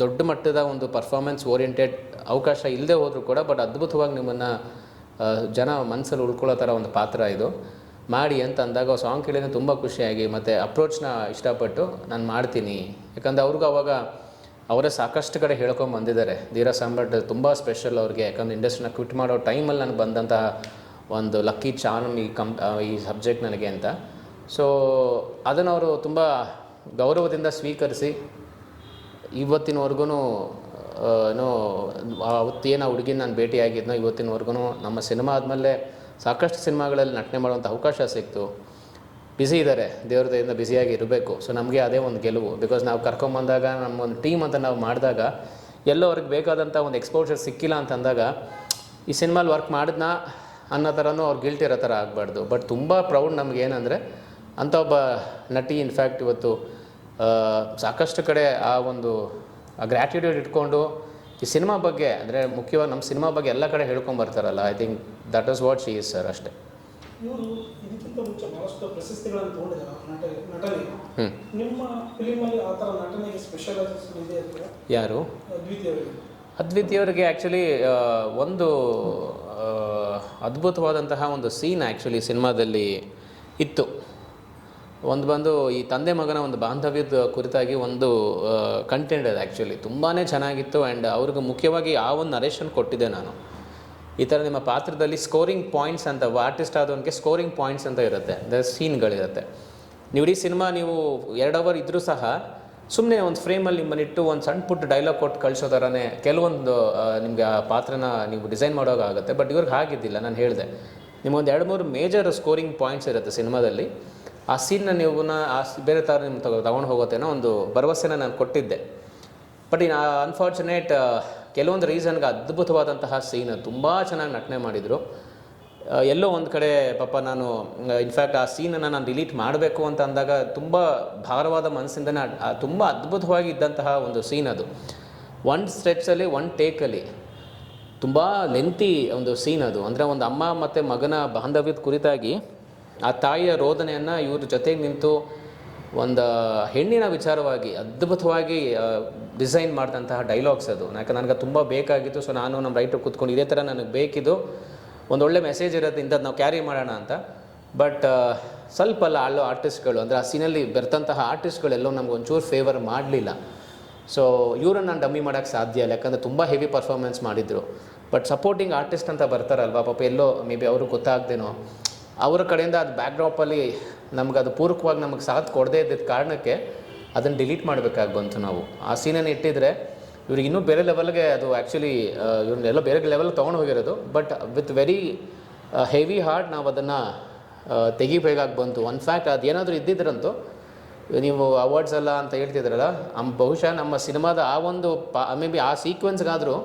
ದೊಡ್ಡ ಮಟ್ಟದ ಒಂದು ಪರ್ಫಾರ್ಮೆನ್ಸ್ ಓರಿಯೆಂಟೆಡ್ ಅವಕಾಶ ಇಲ್ಲದೆ ಹೋದರೂ ಕೂಡ ಬಟ್ ಅದ್ಭುತವಾಗಿ ನಿಮ್ಮನ್ನು ಜನ ಮನಸ್ಸಲ್ಲಿ ಉಳ್ಕೊಳ್ಳೋ ಥರ ಒಂದು ಪಾತ್ರ ಇದು ಮಾಡಿ ಅಂತ ಅಂದಾಗ ಸಾಂಗ್ ಕೇಳಿದ್ರೆ ತುಂಬ ಖುಷಿಯಾಗಿ ಮತ್ತು ಅಪ್ರೋಚ್ನ ಇಷ್ಟಪಟ್ಟು ನಾನು ಮಾಡ್ತೀನಿ. ಯಾಕಂದರೆ ಅವ್ರಿಗೂ ಅವಾಗ ಅವರೇ ಸಾಕಷ್ಟು ಕಡೆ ಹೇಳ್ಕೊಂಬಂದಿದ್ದಾರೆ, ಧೀರ ಸಾಂಬಟ್ ತುಂಬ ಸ್ಪೆಷಲ್ ಅವ್ರಿಗೆ. ಯಾಕಂದರೆ ಇಂಡಸ್ಟ್ರಿನ ಕ್ವಿಟ್ ಮಾಡೋ ಟೈಮಲ್ಲಿ ನನಗೆ ಬಂದಂತಹ ಒಂದು ಲಕ್ಕಿ ಚಾರ್ಮ್ ಈ ಸಬ್ಜೆಕ್ಟ್ ನನಗೆ ಅಂತ. ಸೊ ಅದನ್ನು ಅವರು ತುಂಬ ಗೌರವದಿಂದ ಸ್ವೀಕರಿಸಿ ಇವತ್ತಿನವರೆಗೂ ಅವತ್ತೇನು ಹುಡುಗಿನ ನಾನು ಭೇಟಿಯಾಗಿದ್ನೋ ಇವತ್ತಿನವರೆಗೂ ನಮ್ಮ ಸಿನಿಮಾ ಆದಮೇಲೆ ಸಾಕಷ್ಟು ಸಿನಿಮಾಗಳಲ್ಲಿ ನಟನೆ ಮಾಡುವಂಥ ಅವಕಾಶ ಸಿಕ್ತು. ಬ್ಯುಸಿ ಇದ್ದಾರೆ, ದೇವ್ರ ದಯೆಯಿಂದ ಬ್ಯುಸಿಯಾಗಿ ಇರಬೇಕು. ಸೊ ನಮಗೆ ಅದೇ ಒಂದು ಗೆಲುವು. ಬಿಕಾಸ್ ನಾವು ಕರ್ಕೊಂಬಂದಾಗ ನಮ್ಮ ಒಂದು ಟೀಮ್ ಅಂತ ನಾವು ಮಾಡಿದಾಗ ಎಲ್ಲೋ ಅವ್ರಿಗೆ ಬೇಕಾದಂಥ ಒಂದು ಎಕ್ಸ್ಪೋಜರ್ ಸಿಕ್ಕಿಲ್ಲ ಅಂತಂದಾಗ ಈ ಸಿನಿಮಾಲಿ ವರ್ಕ್ ಮಾಡಿದ್ನಾ ಅನ್ನೋ ಥರನೂ ಅವ್ರು ಗಿಲ್ಟ್ ಇರೋ ಥರ ಆಗಬಾರ್ದು. ಬಟ್ ತುಂಬ ಪ್ರೌಡ್ ನಮಗೇನೆಂದರೆ ಅಂಥ ಒಬ್ಬ ನಟಿ ಇನ್ಫ್ಯಾಕ್ಟ್ ಇವತ್ತು ಸಾಕಷ್ಟು ಕಡೆ ಆ ಒಂದು ಗ್ರ್ಯಾಟಿಟ್ಯೂಡ್ ಇಟ್ಕೊಂಡು ಈ ಸಿನಿಮಾ ಬಗ್ಗೆ, ಅಂದರೆ ಮುಖ್ಯವಾಗಿ ನಮ್ಮ ಸಿನಿಮಾ ಬಗ್ಗೆ ಎಲ್ಲ ಕಡೆ ಹೇಳ್ಕೊಂಬರ್ತಾರಲ್ಲ, I think that is what she is sir. ಅಷ್ಟೇ. ಇವರು ಇದಕ್ಕಿಂತ ಮುಂಚೆ ಬಹಳಷ್ಟು ಪ್ರಶಸ್ತಿಗಳನ್ನು ತಗೊಂಡಿದ್ದಾರೆ ನಟನೆ. ನಿಮ್ಮ ಫಿಲಿಮಲ್ಲಿ ಆ ಥರ ನಟನೆಗೆ ಸ್ಪೆಷಲೈಸೇಷನ್ ಇದೆ ಅಂತ? ಯಾರು? ಅದ್ವಿತಿಯವರಿಗೆ ಆ್ಯಕ್ಚುಲಿ ಒಂದು ಅದ್ಭುತವಾದಂತಹ ಒಂದು ಸೀನ್ ಆ್ಯಕ್ಚುಲಿ ಸಿನಿಮಾದಲ್ಲಿ ಇತ್ತು. ಒಂದು ಬಂದು ಈ ತಂದೆ ಮಗನ ಒಂದು ಬಾಂಧವ್ಯದ ಕುರಿತಾಗಿ ಒಂದು ಕಂಟೆಂಟ್ ಅದು ಆ್ಯಕ್ಚುಲಿ ತುಂಬಾ ಚೆನ್ನಾಗಿತ್ತು. ಆ್ಯಂಡ್ ಅವ್ರಿಗೆ ಮುಖ್ಯವಾಗಿ ಆ ಒಂದು ನರೇಷನ್ ಕೊಟ್ಟಿದ್ದೆ ನಾನು. ಈ ಥರ ನಿಮ್ಮ ಪಾತ್ರದಲ್ಲಿ ಸ್ಕೋರಿಂಗ್ ಪಾಯಿಂಟ್ಸ್ ಅಂತ, ಆರ್ಟಿಸ್ಟ್ ಆದವನಿಗೆ ಸ್ಕೋರಿಂಗ್ ಪಾಯಿಂಟ್ಸ್ ಅಂತ ಇರುತ್ತೆ, ಅಂದರೆ ಸೀನ್ಗಳಿರುತ್ತೆ. ನೀವು ಇಡೀ ಸಿನಿಮಾ ನೀವು 2 ಅವರ್ ಇದ್ದರೂ ಸಹ ಸುಮ್ಮನೆ ಒಂದು ಫ್ರೇಮಲ್ಲಿ ನಿಮ್ಮನ್ನಿಟ್ಟು ಒಂದು ಸಣ್ಣ ಪುಟ್ಟ ಡೈಲಾಗ್ ಕೊಟ್ಟು ಕಳಿಸೋ ಥರನೇ ಕೆಲವೊಂದು ನಿಮಗೆ ಆ ಪಾತ್ರನ ನೀವು ಡಿಸೈನ್ ಮಾಡೋಕ್ಕಾಗುತ್ತೆ. ಬಟ್ ಇವ್ರಿಗೆ ಹಾಗಿದ್ದಿಲ್ಲ. ನಾನು ಹೇಳಿದೆ ನಿಮಗೊಂದು 2-3 ಮೇಜರ್ ಸ್ಕೋರಿಂಗ್ ಪಾಯಿಂಟ್ಸ್ ಇರುತ್ತೆ ಸಿನಿಮಾದಲ್ಲಿ. ಆ ಸೀನ್ನ ನೀವು ಬೇರೆ ಥರ ನಿಮ್ಗೆ ತಗೊಂಡು ಹೋಗೋತ್ತೇನೋ ಒಂದು ಭರವಸೆನ ನಾನು ಕೊಟ್ಟಿದ್ದೆ. ಬಟ್ ಇನ್ನು ಅನ್ಫಾರ್ಚುನೇಟ್ ಕೆಲವೊಂದು ರೀಸನ್ಗೆ ಅದ್ಭುತವಾದಂತಹ ಸೀನ್ ತುಂಬ ಚೆನ್ನಾಗಿ ನಟನೆ ಮಾಡಿದರು. ಎಲ್ಲೋ ಒಂದು ಕಡೆ ಪಾಪ ನಾನು ಇನ್ಫ್ಯಾಕ್ಟ್ ಆ ಸೀನನ್ನು ನಾನು ಡಿಲೀಟ್ ಮಾಡಬೇಕು ಅಂತ ಅಂದಾಗ ತುಂಬ ಭಾರವಾದ ಮನಸ್ಸಿಂದನೇ ತುಂಬ ಅದ್ಭುತವಾಗಿ ಇದ್ದಂತಹ ಒಂದು ಸೀನ್ ಅದು. ಒನ್ ಸ್ಟ್ರೆಚ್ಚಲ್ಲಿ ಒನ್ ಟೇಕಲ್ಲಿ ತುಂಬ ಲೆಂತಿ ಒಂದು ಸೀನ್ ಅದು. ಅಂದರೆ ಒಂದು ಅಮ್ಮ ಮತ್ತು ಮಗನ ಬಾಂಧವ್ಯದ ಕುರಿತಾಗಿ ಆ ತಾಯಿಯ ರೋದನೆಯನ್ನು ಇವ್ರ ಜೊತೆಗೆ ನಿಂತು ಒಂದು ಹೆಣ್ಣಿನ ವಿಚಾರವಾಗಿ ಅದ್ಭುತವಾಗಿ ಡಿಸೈನ್ ಮಾಡಿದಂತಹ ಡೈಲಾಗ್ಸ್ ಅದು. ಯಾಕಂದ್ರೆ ನನಗೆ ತುಂಬ ಬೇಕಾಗಿತ್ತು. ಸೊ ನಾನು ನಮ್ಮ ರೈಟರ್ ಕೂತ್ಕೊಂಡು ಇದೇ ಥರ ನನಗೆ ಬೇಕಿದ್ದು, ಒಂದೊಳ್ಳೆ ಮೆಸೇಜ್ ಇರೋದು ಇಂಥದ್ದು ನಾವು ಕ್ಯಾರಿ ಮಾಡೋಣ ಅಂತ. ಬಟ್ ಸ್ವಲ್ಪ ಅಲ್ಲೋ ಆರ್ಟಿಸ್ಟ್ಗಳು ಅಂದರೆ ಆ ಸೀನಲ್ಲಿ ಬೆರ್ತಂತಹ ಆರ್ಟಿಸ್ಟ್ಗಳೆಲ್ಲೋ ನಮ್ಗೆ ಒಂಚೂರು ಫೇವರ್ ಮಾಡಲಿಲ್ಲ. ಸೊ ಇವ್ರನ್ನ ನಾನು ಡಮ್ಮಿ ಮಾಡೋಕ್ಕೆ ಸಾಧ್ಯ ಇಲ್ಲ, ಯಾಕಂದರೆ ತುಂಬ ಹೆವಿ ಪರ್ಫಾರ್ಮೆನ್ಸ್ ಮಾಡಿದರು. ಬಟ್ ಸಪೋರ್ಟಿಂಗ್ ಆರ್ಟಿಸ್ಟ್ ಅಂತ ಬರ್ತಾರಲ್ವ, ಪಾಪ ಎಲ್ಲೋ ಮೇ ಬಿ ಅವ್ರಿಗೆ ಗೊತ್ತಾಗ್ದೇನೋ ಅವರ ಕಡೆಯಿಂದ ಅದು ಬ್ಯಾಕ್ಡ್ರಾಪಲ್ಲಿ ನಮ್ಗೆ ಅದು ಪೂರಕವಾಗಿ ನಮಗೆ ಸಾಥ್ ಕೊಡದೇ ಇದ್ದಿದ್ದ ಕಾರಣಕ್ಕೆ ಅದನ್ನು ಡಿಲೀಟ್ ಮಾಡಬೇಕಾಗಿ ಬಂತು. ನಾವು ಆ ಸೀನನ್ನು ಇಟ್ಟಿದ್ರೆ ಇವ್ರಿಗೆ ಇನ್ನೂ ಬೇರೆ ಲೆವೆಲ್ಗೆ ಅದು ಆ್ಯಕ್ಚುಲಿ ಇವ್ರನ್ನೆಲ್ಲ ಬೇರೆ ಲೆವೆಲ್ಗೆ ತೊಗೊಂಡು ಹೋಗಿರೋದು. But with very heavy heart ನಾವು ಅದನ್ನು ತೆಗಿಬೇಕಾಗಿ ಬಂತು. ಇನ್ಫ್ಯಾಕ್ಟ್ ಅದೇನಾದರೂ ಇದ್ದಿದ್ರಂತೂ ನೀವು ಅವಾರ್ಡ್ಸ್ ಎಲ್ಲ ಅಂತ ಹೇಳ್ತಿದ್ರಲ್ಲ, ಬಹುಶಃ ನಮ್ಮ ಸಿನಿಮಾದ ಆ ಒಂದು ಮೇ ಬಿ ಆ ಸೀಕ್ವೆನ್ಸ್ಗಾದರೂ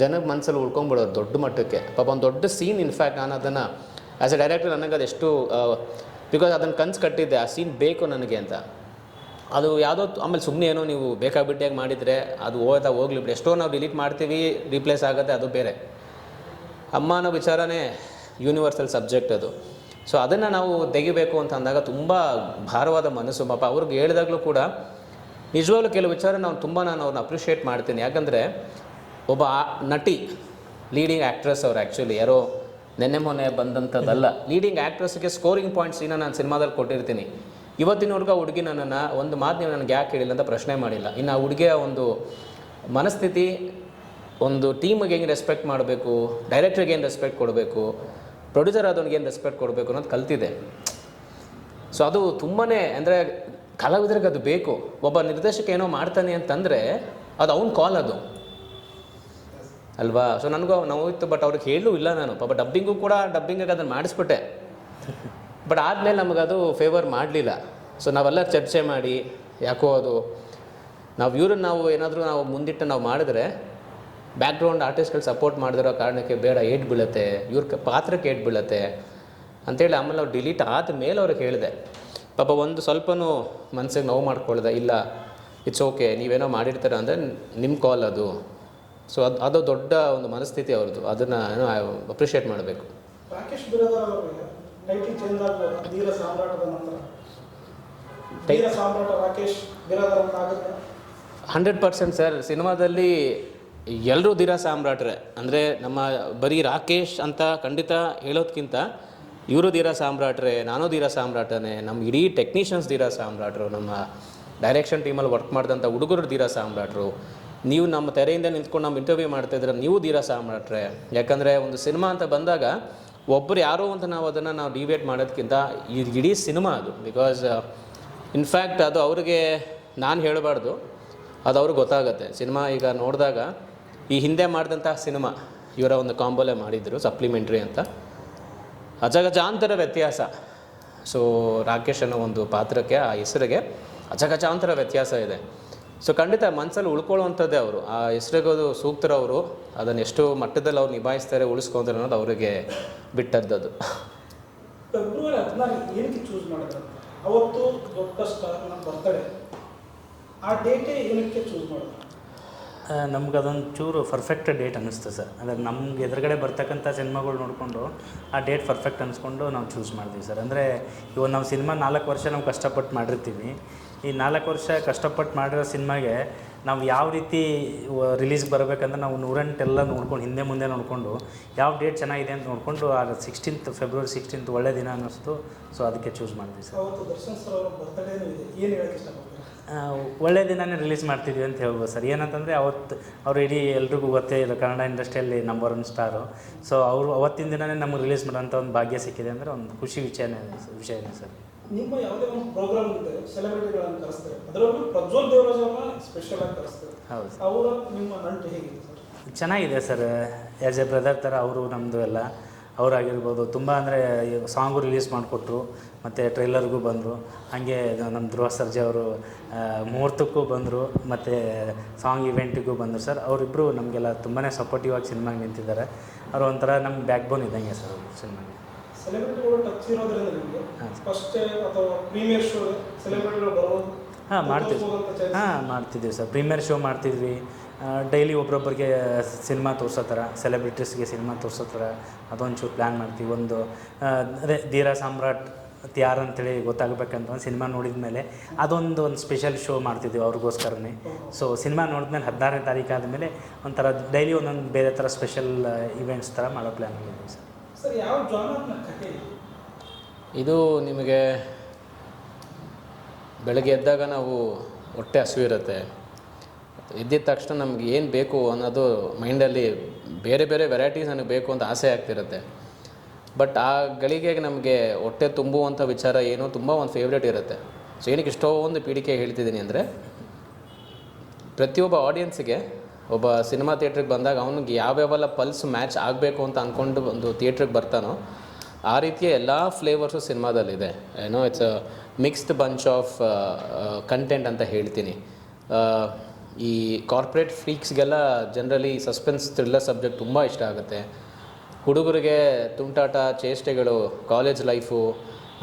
ಜನಕ್ಕೆ ಮನಸ್ಸಲ್ಲಿ ಉಳ್ಕೊಂಡ್ಬಿಡೋರು ದೊಡ್ಡ ಮಟ್ಟಕ್ಕೆ. ಪಾಪ ಒಂದು ದೊಡ್ಡ ಸೀನ್. ಇನ್ಫ್ಯಾಕ್ಟ್ ನಾನು ಅದನ್ನು ಆ್ಯಸ್ ಎ ಡೈರೆಕ್ಟರ್ ನನಗೆ ಅದೆಷ್ಟು ಬಿಕಾಸ್ ಅದನ್ನು ಕನ್ಸು ಕಟ್ಟಿದ್ದೆ ಆ ಸೀನ್ ಬೇಕು ನನಗೆ ಅಂತ. ಅದು ಯಾವುದೋ ಆಮೇಲೆ ಸುಮ್ಮನೆ ಏನೋ ನೀವು ಬೇಕಾಬಿಟ್ಟಿಯಾಗಿ ಮಾಡಿದರೆ ಅದು ಹೋಗ್ಲಿ ಬಿಡಿ. ಎಷ್ಟೋ ನಾವು ಡಿಲೀಟ್ ಮಾಡ್ತೀವಿ, ರೀಪ್ಲೇಸ್ ಆಗುತ್ತೆ, ಅದು ಬೇರೆ. ಅಮ್ಮ ಅನ್ನೋ ವಿಚಾರನೇ ಯೂನಿವರ್ಸಲ್ ಸಬ್ಜೆಕ್ಟ್ ಅದು. ಸೊ ಅದನ್ನು ನಾವು ತೆಗಿಬೇಕು ಅಂತ ಅಂದಾಗ ತುಂಬ ಭಾರವಾದ ಮನಸ್ಸು. ಪಾಪ ಅವ್ರಿಗೆ ಹೇಳಿದಾಗಲೂ ಕೂಡ ನಿಜವಾಗ್ಲೂ ಕೆಲವು ವಿಚಾರ ನಾನು ಅವ್ರನ್ನ ಅಪ್ರಿಷಿಯೇಟ್ ಮಾಡ್ತೀನಿ. ಯಾಕಂದರೆ ಒಬ್ಬ ನಟಿ, ಲೀಡಿಂಗ್ ಆ್ಯಕ್ಟ್ರೆಸ್ ಅವ್ರು ಆ್ಯಕ್ಚುಲಿ ಯಾರೋ ನೆನ್ನೆ ಮೊನ್ನೆ ಬಂದಂಥದ್ದಲ್ಲ. ಲೀಡಿಂಗ್ ಆ್ಯಕ್ಟ್ರೆಸ್ಗೆ ಸ್ಕೋರಿಂಗ್ ಪಾಯಿಂಟ್ಸಿನ ನಾನು ಸಿನಿಮಾದಲ್ಲಿ ಕೊಟ್ಟಿರ್ತೀನಿ. ಇವತ್ತಿನವರೆಗೂ ಆ ಹುಡುಗಿ ನನ್ನನ್ನು ಒಂದು ಮಾತು ನೀವು ನನಗೆ ಯಾಕೆ ಹೇಳಿಲ್ಲ ಅಂತ ಪ್ರಶ್ನೆ ಮಾಡಿಲ್ಲ. ಇನ್ನು ಆ ಹುಡುಗಿಯ ಒಂದು ಮನಸ್ಥಿತಿ, ಒಂದು ಟೀಮಿಗೆ ಹೆಂಗೆ ರೆಸ್ಪೆಕ್ಟ್ ಮಾಡಬೇಕು, ಡೈರೆಕ್ಟ್ರಿಗೆ ಏನು ರೆಸ್ಪೆಕ್ಟ್ ಕೊಡಬೇಕು, ಪ್ರೊಡ್ಯೂಸರ್ ಆದವನಿಗೆ ಏನು ರೆಸ್ಪೆಕ್ಟ್ ಕೊಡಬೇಕು ಅನ್ನೋದು ಕಲ್ತಿದೆ. ಸೊ ಅದು ತುಂಬಾ ಅಂದರೆ ಕಲಾವಿದರಿಗೆ ಅದು ಬೇಕು. ಒಬ್ಬ ನಿರ್ದೇಶಕ ಏನೋ ಮಾಡ್ತಾನೆ ಅಂತಂದರೆ ಅದು ಅವ್ನ ಕಾಲ್ ಅದು ಅಲ್ವಾ. ಸೊ ನನಗೂ ನೋವಿತ್ತು, ಬಟ್ ಅವ್ರಿಗೆ ಹೇಳೂ ಇಲ್ಲ ನಾನು. ಪಾಪ ಡಬ್ಬಿಂಗು ಕೂಡ ಡಬ್ಬಿಂಗಿಗೆ ಅದನ್ನು ಮಾಡಿಸ್ಬಿಟ್ಟೆ. ಬಟ್ ಆದಮೇಲೆ ನಮಗದು ಫೇವರ್ ಮಾಡಲಿಲ್ಲ. ಸೊ ನಾವೆಲ್ಲ ಚರ್ಚೆ ಮಾಡಿ ಯಾಕೋ ಅದು ನಾವು ಏನಾದರೂ ನಾವು ಮುಂದಿಟ್ಟು ನಾವು ಮಾಡಿದ್ರೆ ಬ್ಯಾಕ್ಗ್ರೌಂಡ್ ಆರ್ಟಿಸ್ಟ್ಗಳು ಸಪೋರ್ಟ್ ಮಾಡಿದಿರೋ ಕಾರಣಕ್ಕೆ ಬೇಡ, ಏಟ್ ಬೀಳುತ್ತೆ, ಇವ್ರ ಪಾತ್ರಕ್ಕೆ ಏಟ್ ಬೀಳುತ್ತೆ ಅಂಥೇಳಿ ಆಮೇಲೆ ನಾವು ಡಿಲೀಟ್ ಆದಮೇಲೆ ಅವ್ರಿಗೆ ಹೇಳಿದೆ. ಪಾಪ ಒಂದು ಸ್ವಲ್ಪನೂ ಮನಸ್ಸಿಗೆ ನೋವು ಮಾಡ್ಕೊಳ್ದೆ. ಇಲ್ಲ, ಇಟ್ಸ್ ಓಕೆ, ನೀವೇನೋ ಮಾಡಿರ್ತೀರ ಅಂದರೆ ನಿಮ್ಮ ಕಾಲ್ ಅದು. ಸೊ ಅದು ದೊಡ್ಡ ಒಂದು ಮನಸ್ಥಿತಿ ಅವ್ರದ್ದು. ಅದನ್ನು ಏನೋ ಅಪ್ರಿಷಿಯೇಟ್ ಮಾಡಬೇಕು. ರಾಕೇಶ್ ಬಿರಾದಾರ್ ಅವರಿಗೆ ಟೈಟಲ್ ಚೇಂಜ್ ಆಗ್ಬೋದು ಧೀರ ಸಾಮ್ರಾಟದ ನಂತರ. ಧೀರ ಸಾಮ್ರಾಟ ರಾಕೇಶ್ ಬಿರಾದಾರ್ ಅಂತ ಆಗುತ್ತೆ 100% ಸರ್. ಸಿನಿಮಾದಲ್ಲಿ ಎಲ್ಲರೂ ಧೀರ ಸಾಮ್ರಾಟ್ರೆ. ಅಂದರೆ ನಮ್ಮ ಬರೀ ರಾಕೇಶ್ ಅಂತ ಖಂಡಿತ ಹೇಳೋದಕ್ಕಿಂತ ಇವರು ಧೀರ ಸಾಮ್ರಾಟ್ರೆ, ನಾನು ಧೀರ ಸಾಮ್ರಾಟನೇ, ನಮ್ಮ ಇಡೀ ಟೆಕ್ನಿಷಿಯನ್ಸ್ ಧೀರ ಸಾಮ್ರಾಟ್ರು, ನಮ್ಮ ಡೈರೆಕ್ಷನ್ ಟೀಮಲ್ಲಿ ವರ್ಕ್ ಮಾಡಿದಂಥ ಹುಡುಗರು ಧೀರ ಸಾಮ್ರಾಟ್ರು. ನೀವು ನಮ್ಮ ತೆರೆಯಿಂದ ನಿಂತ್ಕೊಂಡು ನಮ್ಮ ಇಂಟರ್ವ್ಯೂ ಮಾಡ್ತಾಯಿದ್ರೆ ನೀವು ಧೀರ ಸಾಮ್ರಾಟ್ರೆ. ಯಾಕಂದರೆ ಒಂದು ಸಿನಿಮಾ ಅಂತ ಬಂದಾಗ ಒಬ್ಬರು ಯಾರೋ ಅಂತ ನಾವು ಅದನ್ನು ಡಿವೇಟ್ ಮಾಡೋದಕ್ಕಿಂತ ಇಡೀ ಸಿನಿಮಾ ಅದು. ಬಿಕಾಸ್ ಇನ್ಫ್ಯಾಕ್ಟ್ ಅದು ಅವ್ರಿಗೆ ನಾನು ಹೇಳಬಾರ್ದು, ಅದು ಅವ್ರಿಗೆ ಗೊತ್ತಾಗುತ್ತೆ. ಸಿನಿಮಾ ಈಗ ನೋಡಿದಾಗ ಈ ಹಿಂದೆ ಮಾಡಿದಂತಹ ಸಿನಿಮಾ ಇವರ ಒಂದು ಕಾಂಬೋಲೆ ಮಾಡಿದ್ರು, ಸಪ್ಲಿಮೆಂಟ್ರಿ ಅಂತ, ಅಜಗಜಾಂತರ ವ್ಯತ್ಯಾಸ. ಸೊ ರಾಕೇಶ್ ಅನ್ನೋ ಒಂದು ಪಾತ್ರಕ್ಕೆ, ಆ ಹೆಸರಿಗೆ ಅಜಗಜಾಂತರ ವ್ಯತ್ಯಾಸ ಇದೆ. ಸೊ ಖಂಡಿತ ಮನಸ್ಸಲ್ಲಿ ಉಳ್ಕೊಳ್ಳುವಂಥದ್ದೇ ಅವರು. ಆ ಹೆಸರಿಗೋದು ಸೂಕ್ತರವರು, ಅದನ್ನು ಎಷ್ಟು ಮಟ್ಟದಲ್ಲಿ ಅವ್ರು ನಿಭಾಯಿಸ್ತಾರೆ, ಉಳಿಸ್ಕೊಂತಾರೆ ಅನ್ನೋದು ಅವರಿಗೆ ಬಿಟ್ಟದ್ದು. ಫೆಬ್ರವರಿ 14 ಏನಕ್ಕೆ ಚೂಸ್ ಮಾಡಿದ್ರು? ಅವತ್ತು ದೊಡ್ಡ ಸ್ಟಾರ್ ನಮ್ಮ ಬರ್ತಡೇ, ಆ ಡೇಟೇ ಏನಕ್ಕೆ ಚೂಸ್ ಮಾಡಿದ್ರು? ನಮ್ಗೆ ಅದೊಂದು ಚೂರು ಪರ್ಫೆಕ್ಟ್ ಡೇಟ್ ಅನ್ನಿಸ್ತು ಸರ್. ಅಂದರೆ ನಮ್ಗೆ ಎದುರುಗಡೆ ಬರ್ತಕ್ಕಂಥ ಸಿನಿಮಾಗಳು ನೋಡಿಕೊಂಡು ಆ ಡೇಟ್ ಪರ್ಫೆಕ್ಟ್ ಅನ್ನಿಸ್ಕೊಂಡು ನಾವು ಚೂಸ್ ಮಾಡಿದ್ವಿ ಸರ್. ಅಂದರೆ ಇವಾಗ ನಾವು ಸಿನಿಮಾ 4 ವರ್ಷ ನಾವು ಕಷ್ಟಪಟ್ಟು ಮಾಡಿರ್ತೀವಿ. ಈ 4 ವರ್ಷ ಕಷ್ಟಪಟ್ಟು ಮಾಡಿರೋ ಸಿನಿಮಾಗೆ ನಾವು ಯಾವ ರೀತಿ ರಿಲೀಸ್ ಬರಬೇಕಂದ್ರೆ ನಾವು 108 ಎಲ್ಲ ನೋಡ್ಕೊಂಡು ಹಿಂದೆ ಮುಂದೆ ನೋಡಿಕೊಂಡು ಯಾವ ಡೇಟ್ ಚೆನ್ನಾಗಿದೆ ಅಂತ ನೋಡಿಕೊಂಡು ಆಗ ಫೆಬ್ರವರಿ 16 ಒಳ್ಳೆ ದಿನ ಅನ್ನಿಸ್ತು. ಸೊ ಅದಕ್ಕೆ ಚೂಸ್ ಮಾಡಿದ್ವಿ ಸರ್. ಅವತ್ತು ದರ್ಶನ್ ಸರ್ ಅವರ ಬರ್ತಡೇನೂ ಇದೆ, ಏನು ಹೇಳಕ್ಕೆ ಇಷ್ಟಪಡ್ತೀರಾ? ಒಳ್ಳೆ ದಿನವೇ ರಿಲೀಸ್ ಮಾಡ್ತಿದ್ವಿ ಅಂತ ಹೇಳ್ಬೋದು ಸರ್. ಏನಂತಂದರೆ ಅವತ್ತು ಅವರು ಇಡೀ ಎಲ್ರಿಗೂ ಗೊತ್ತೇ ಇದೆ, ಕನ್ನಡ ಇಂಡಸ್ಟ್ರಿಯಲ್ಲಿ ನಂಬರ್ 1 ಸ್ಟಾರು. ಸೊ ಅವರು ಅವತ್ತಿನ ದಿನವೇ ನಮಗೆ ರಿಲೀಸ್ ಮಾಡೋಂಥ ಒಂದು ಭಾಗ್ಯ ಸಿಕ್ಕಿದೆ ಅಂದರೆ ಒಂದು ಖುಷಿ ವಿಷಯನೇ ಸರ್. ನಿಮ್ಮ ಯಾವುದೇ ಒಂದು ಪ್ರೋಗ್ರಾಮ್ ಇದೆ, ಸೆಲೆಬ್ರಿಟಿಗಳನ್ನು ಕರೆಸ್ತಾರೆ, ಅದರಲ್ಲೂ ಪ್ರಜ್ವಲ್ ದೇವರಾಜ್ ಅವ್ರನ್ನ ಸ್ಪೆಷಲ್ ಆಗಿ ಕರೆಸ್ತಾರೆ. ಹೌದು, ಅವರ ನಿಮ್ಮ ನಂಟು ಹೇಗಿದೆ ಸರ್? ಚೆನ್ನಾಗಿದೆ ಸರ್. ಆ್ಯಸ್ ಎ ಬ್ರದರ್ ಥರ ಅವರು ನಮ್ಮದು ಎಲ್ಲ ಅವರಾಗಿರ್ಬೋದು. ತುಂಬ ಅಂದರೆ ಸಾಂಗು ರಿಲೀಸ್ ಮಾಡಿಕೊಟ್ರು, ಮತ್ತು ಟ್ರೈಲರ್ಗೂ ಬಂದರು. ಹಾಗೆ ನಮ್ಮ ಧ್ರುವ ಸರ್ಜಾ ಅವರು ಮುಹೂರ್ತಕ್ಕೂ ಬಂದರು, ಮತ್ತು ಸಾಂಗ್ ಇವೆಂಟಿಗೂ ಬಂದರು ಸರ್. ಅವರಿಬ್ಬರು ನಮಗೆಲ್ಲ ತುಂಬಾ ಸಪೋರ್ಟಿವ್ ಆಗಿ ಸಿನಿಮಾಗೆ ನಿಂತಿದ್ದಾರೆ. ಅವ್ರು ಒಂಥರ ನಮ್ಮ ಬ್ಯಾಕ್ ಬೋನ್ ಇದ್ದಂಗೆ ಸರ್ ಸಿನಿಮಾಗೆ. ಸೆಲೆಬ್ರಿಟಿಗಳು ಟಚ್ ಇರೋದ್ರಿಂದ ನಿಮಗೆ ಫಸ್ಟ್ ಅಥವಾ ಪ್ರೀಮಿಯರ್ ಶೋ ಸೆಲೆಬ್ರಿಟಿಗಳು ಬರೋದು ಮಾಡ್ತಿದ್ದೀವಿ ಸರ್. ಪ್ರೀಮಿಯರ್ ಶೋ ಮಾಡ್ತಿದ್ವಿ. ಡೈಲಿ ಒಬ್ರೊಬ್ಬರಿಗೆ ಸಿನಿಮಾ ತೋರಿಸೋ ಥರ, ಸೆಲೆಬ್ರಿಟೀಸ್ಗೆ ಸಿನಿಮಾ ತೋರಿಸೋ ಥರ ಅದೊಂಚೂರು ಪ್ಲ್ಯಾನ್ ಮಾಡ್ತೀವಿ. ಒಂದು ಅದೇ ಧೀರ ಸಾಮ್ರಾಟ್ ಯಾರು ಅಂತೇಳಿ ಗೊತ್ತಾಗಬೇಕಂತ ಒಂದು ಸಿನಿಮಾ ನೋಡಿದ ಮೇಲೆ ಅದೊಂದು ಸ್ಪೆಷಲ್ ಶೋ ಮಾಡ್ತಿದ್ದೀವಿ ಅವ್ರಿಗೋಸ್ಕರನೇ. ಸೊ ಸಿನಿಮಾ ನೋಡಿದ್ಮೇಲೆ 16ನೇ ತಾರೀಕು ಆದಮೇಲೆ ಒಂಥರ ಡೈಲಿ ಒಂದೊಂದು ಬೇರೆ ಥರ ಸ್ಪೆಷಲ್ ಇವೆಂಟ್ಸ್ ಥರ ಮಾಡೋ ಪ್ಲ್ಯಾನ್ ಮಾಡಿದ್ದೀವಿ ಸರ್. ಸರ್, ಯಾವ ಜಾನರ್ನ ಕಥೆ ಇದು? ನಿಮಗೆ ಬೆಳಗ್ಗೆ ಎದ್ದಾಗ ನಾವು ಹೊಟ್ಟೆ ಹಸಿವು ಇರುತ್ತೆ, ಎದ್ದಿದ ತಕ್ಷಣ ನಮ್ಗೆ ಏನು ಬೇಕು ಅನ್ನೋದು ಮೈಂಡಲ್ಲಿ ಬೇರೆ ಬೇರೆ ವೆರೈಟೀಸ್ ನನಗೆ ಬೇಕು ಅಂತ ಆಸೆ ಆಗ್ತಿರುತ್ತೆ. ಬಟ್ ಆ ಗಳಿಗೆಗೆ ನಮಗೆ ಹೊಟ್ಟೆ ತುಂಬುವಂಥ ವಿಚಾರ ಏನು ತುಂಬ ಒಂದು ಫೇವ್ರೇಟ್ ಇರುತ್ತೆ. ಸೊ ಏನಕ್ಕೆ ಇಷ್ಟೊಂದು ಪೀಳಿಗೆ ಹೇಳ್ತಿದ್ದೀನಿ ಅಂದರೆ, ಪ್ರತಿಯೊಬ್ಬ ಆಡಿಯನ್ಸಿಗೆ ಒಬ್ಬ ಸಿನಿಮಾ ಥಿಯೇಟ್ರಿಗೆ ಬಂದಾಗ ಅವನಿಗೆ ಯಾವ್ಯಾವೆಲ್ಲ ಪಲ್ಸ್ ಮ್ಯಾಚ್ ಆಗಬೇಕು ಅಂತ ಅಂದ್ಕೊಂಡು ಒಂದು ಥಿಯೇಟ್ರಿಗೆ ಬರ್ತಾನೋ ಆ ರೀತಿಯ ಎಲ್ಲ ಫ್ಲೇವರ್ಸು ಸಿನಿಮಾದಲ್ಲಿದೆ. ಏನೋ it's a mixed bunch of content ಅಂತ ಹೇಳ್ತೀನಿ. ಈ ಕಾರ್ಪೊರೇಟ್ ಫ್ರೀಕ್ಸ್ಗೆಲ್ಲ ಜನರಲಿ ಸಸ್ಪೆನ್ಸ್ ಥ್ರಿಲ್ಲರ್ ಸಬ್ಜೆಕ್ಟ್ ತುಂಬ ಇಷ್ಟ ಆಗುತ್ತೆ. ಹುಡುಗರಿಗೆ ತುಂಟಾಟ, ಚೇಷ್ಟೆಗಳು, ಕಾಲೇಜ್ ಲೈಫು,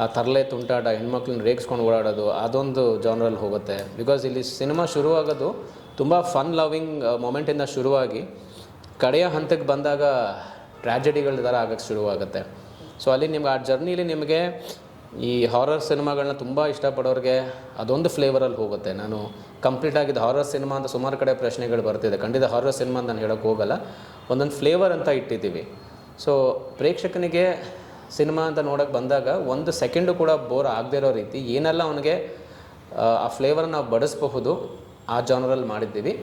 ಆ ತರಲೆ ತುಂಟಾಟ, ಹೆಣ್ಮಕ್ಳನ್ನ ರೇಗಿಸ್ಕೊಂಡು ಓಡಾಡೋದು, ಅದೊಂದು ಜಾನರಲ್ಲಿ ಹೋಗುತ್ತೆ. ಬಿಕಾಸ್ ಇಲ್ಲಿ ಸಿನಿಮಾ ಶುರುವಾಗೋದು ತುಂಬ ಫನ್ ಲವಿಂಗ್ ಮೊಮೆಂಟಿಂದ ಶುರುವಾಗಿ ಕಡೆಯ ಹಂತಕ್ಕೆ ಬಂದಾಗ ಟ್ರ್ಯಾಜಡಿಗಳ ಥರ ಆಗೋಕ್ಕೆ ಶುರುವಾಗುತ್ತೆ. ಸೊ ಅಲ್ಲಿ ನಿಮ್ಗೆ ಆ ಜರ್ನಿಲಿ ನಿಮಗೆ ಈ ಹಾರರ್ ಸಿನಿಮಾಗಳನ್ನ ತುಂಬ ಇಷ್ಟಪಡೋರಿಗೆ ಅದೊಂದು ಫ್ಲೇವರಲ್ಲಿ ಹೋಗುತ್ತೆ. ನಾನು ಕಂಪ್ಲೀಟಾಗಿದ್ದು ಹಾರರ್ ಸಿನಿಮಾ ಅಂತ ಸುಮಾರು ಕಡೆ ಪ್ರಶ್ನೆಗಳು ಬರ್ತಿದೆ. ಖಂಡಿತ ಹಾರರ್ ಸಿನಿಮಾ ಅಂತ ನಾನು ಹೇಳೋಕ್ಕೆ ಹೋಗಲ್ಲ, ಒಂದೊಂದು ಫ್ಲೇವರ್ ಅಂತ ಇಟ್ಟಿದ್ದೀವಿ. ಸೊ ಪ್ರೇಕ್ಷಕನಿಗೆ ಸಿನಿಮಾ ಅಂತ ನೋಡೋಕ್ಕೆ ಬಂದಾಗ ಒಂದು ಸೆಕೆಂಡು ಕೂಡ ಬೋರ್ ಆಗದೇ ಇರೋ ರೀತಿ ಏನೆಲ್ಲ ಅವನಿಗೆ ಆ ಫ್ಲೇವರ್ ನಾವು ಬಡಿಸಬಹುದು ಆ ಜಾನರಲ್ಲಿ ಮಾಡಿದ್ದೀವಿ.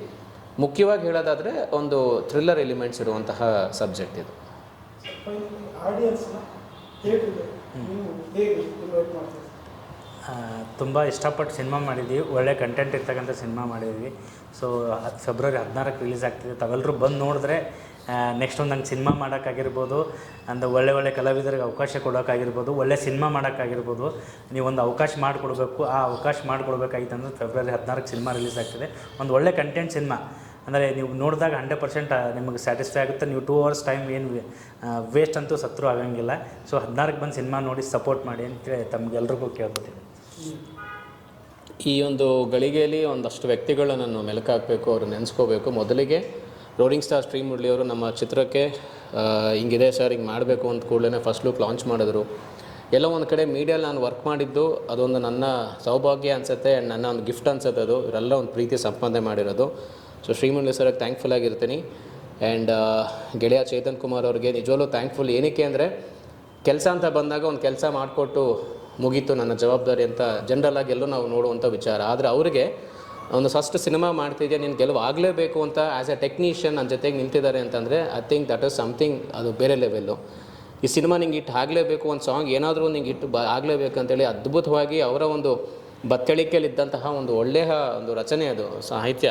ಮುಖ್ಯವಾಗಿ ಹೇಳೋದಾದರೆ ಒಂದು ಥ್ರಿಲ್ಲರ್ ಎಲಿಮೆಂಟ್ಸ್ ಇರುವಂತಹ ಸಬ್ಜೆಕ್ಟ್ ಇದು. ತುಂಬ ಇಷ್ಟಪಟ್ಟು ಸಿನಿಮಾ ಮಾಡಿದ್ವಿ, ಒಳ್ಳೆ ಕಂಟೆಂಟ್ ಇರ್ತಕ್ಕಂಥ ಸಿನಿಮಾ ಮಾಡಿದ್ವಿ. ಸೊ ಫೆಬ್ರವರಿ 16ಕ್ಕೆ ರಿಲೀಸ್ ಆಗ್ತಿದೆ. ತಾವೆಲ್ಲರೂ ಬಂದು ನೋಡಿದ್ರೆ ನೆಕ್ಸ್ಟ್ ಒಂದು ನಂಗೆ ಸಿನಿಮಾ ಮಾಡೋಕ್ಕಾಗಿರ್ಬೋದು, ಅಂದ ಒಳ್ಳೆ ಕಲಾವಿದರಿಗೆ ಅವಕಾಶ ಕೊಡೋಕ್ಕಾಗಿರ್ಬೋದು, ಒಳ್ಳೆ ಸಿನಿಮಾ ಮಾಡೋಕ್ಕಾಗಿರ್ಬೋದು, ನೀವೊಂದು ಅವಕಾಶ ಮಾಡಿಕೊಡ್ಬೇಕು. ಆ ಅವಕಾಶ ಮಾಡಿಕೊಡ್ಬೇಕಾಗಿತ್ತು ಅಂದರೆ ಫೆಬ್ರವರಿ 16ಕ್ಕೆ ಸಿನಿಮಾ ರಿಲೀಸ್ ಆಗ್ತಿದೆ. ಒಂದು ಒಳ್ಳೆ ಕಂಟೆಂಟ್ ಸಿನಿಮಾ ಅಂದರೆ ನೀವು ನೋಡಿದಾಗ 100% ನಿಮಗೆ ಸ್ಯಾಟಿಸ್ಫೈ ಆಗುತ್ತೆ. ನೀವು 2 hours ಟೈಮ್ ಏನು ವೇಸ್ಟ್ ಅಂತೂ ಸತ್ರು ಆಗಂಗಿಲ್ಲ. ಸೊ 16ಕ್ಕೆ ಬಂದು ಸಿನಿಮಾ ನೋಡಿ ಸಪೋರ್ಟ್ ಮಾಡಿ ಅಂತೇಳಿ ತಮಗೆಲ್ರಿಗೂ ಕೇಳ್ಕೊತೀನಿ. ಈ ಒಂದು ಗಳಿಗೆಯಲ್ಲಿ ಒಂದಷ್ಟು ವ್ಯಕ್ತಿಗಳನ್ನು ಮೆಲುಕಾಕಬೇಕು, ಅವರು ನೆನೆಸ್ಕೋಬೇಕು. ಮೊದಲಿಗೆ ರೋರಿಂಗ್ ಸ್ಟಾರ್ ಶ್ರೀ ಮುರಳಿಯವರು ನಮ್ಮ ಚಿತ್ರಕ್ಕೆ ಹಿಂಗಿದೆ ಸರ್, ಹಿಂಗೆ ಮಾಡಬೇಕು ಅಂತ ಕೂಡಲೇ ಫಸ್ಟ್ ಲುಕ್ ಲಾಂಚ್ ಮಾಡಿದ್ರು. ಎಲ್ಲೋ ಒಂದು ಕಡೆ ಮೀಡಿಯಲ್ಲಿ ನಾನು ವರ್ಕ್ ಮಾಡಿದ್ದು ಅದೊಂದು ನನ್ನ ಸೌಭಾಗ್ಯ ಅನಿಸುತ್ತೆ ಆ್ಯಂಡ್ ನನ್ನ ಒಂದು ಗಿಫ್ಟ್ ಅನಿಸುತ್ತೆ. ಅದು ಇವರೆಲ್ಲ ಒಂದು ಪ್ರೀತಿ ಸಂಪಾದನೆ ಮಾಡಿರೋದು. ಸೊ ಶ್ರೀ ಮುರಳಿ ಸರ್ಗೆ ಥ್ಯಾಂಕ್ಫುಲ್ ಆಗಿರ್ತೀನಿ. ಆ್ಯಂಡ್ ಗೆಳೆಯ ಚೇತನ್ ಕುಮಾರ್ ಅವ್ರಿಗೆ ನಿಜವಲ್ಲೂ ಥ್ಯಾಂಕ್ಫುಲ್. ಏನಕ್ಕೆ ಅಂದರೆ ಕೆಲಸ ಅಂತ ಬಂದಾಗ ಒಂದು ಕೆಲಸ ಮಾಡಿಕೊಟ್ಟು ಮುಗೀತು ನನ್ನ ಜವಾಬ್ದಾರಿ ಅಂತ ಜನರಲ್ಲಾಗಿ ಎಲ್ಲೂ ನಾವು ನೋಡುವಂಥ ವಿಚಾರ. ಆದರೆ ಅವರಿಗೆ ಒಂದು ಫಸ್ಟ್ ಸಿನಿಮಾ ಮಾಡ್ತಿದ್ಯಾ, ನೀನು ಗೆಲುವು ಆಗಲೇಬೇಕು ಅಂತ ಆ್ಯಸ್ ಎ ಟೆಕ್ನಿಷಿಯನ್ ನನ್ನ ಜೊತೆಗೆ ನಿಂತಿದ್ದಾರೆ ಅಂತಂದರೆ I think that is something, ಅದು ಬೇರೆ ಲೆವೆಲ್ಲು. ಈ ಸಿನಿಮಾ ನಿಂಗೆ ಇಟ್ಟು ಆಗಲೇಬೇಕು, ಒಂದು ಸಾಂಗ್ ಏನಾದರೂ ನಿಂಗೆ ಇಟ್ಟು ಆಗಲೇಬೇಕು ಅಂತೇಳಿ ಅದ್ಭುತವಾಗಿ ಅವರ ಒಂದು ಬತ್ತಳಿಕೆಯಲ್ಲಿದ್ದಂತಹ ಒಂದು ಒಳ್ಳೆಯ ಒಂದು ರಚನೆ, ಅದು ಸಾಹಿತ್ಯ.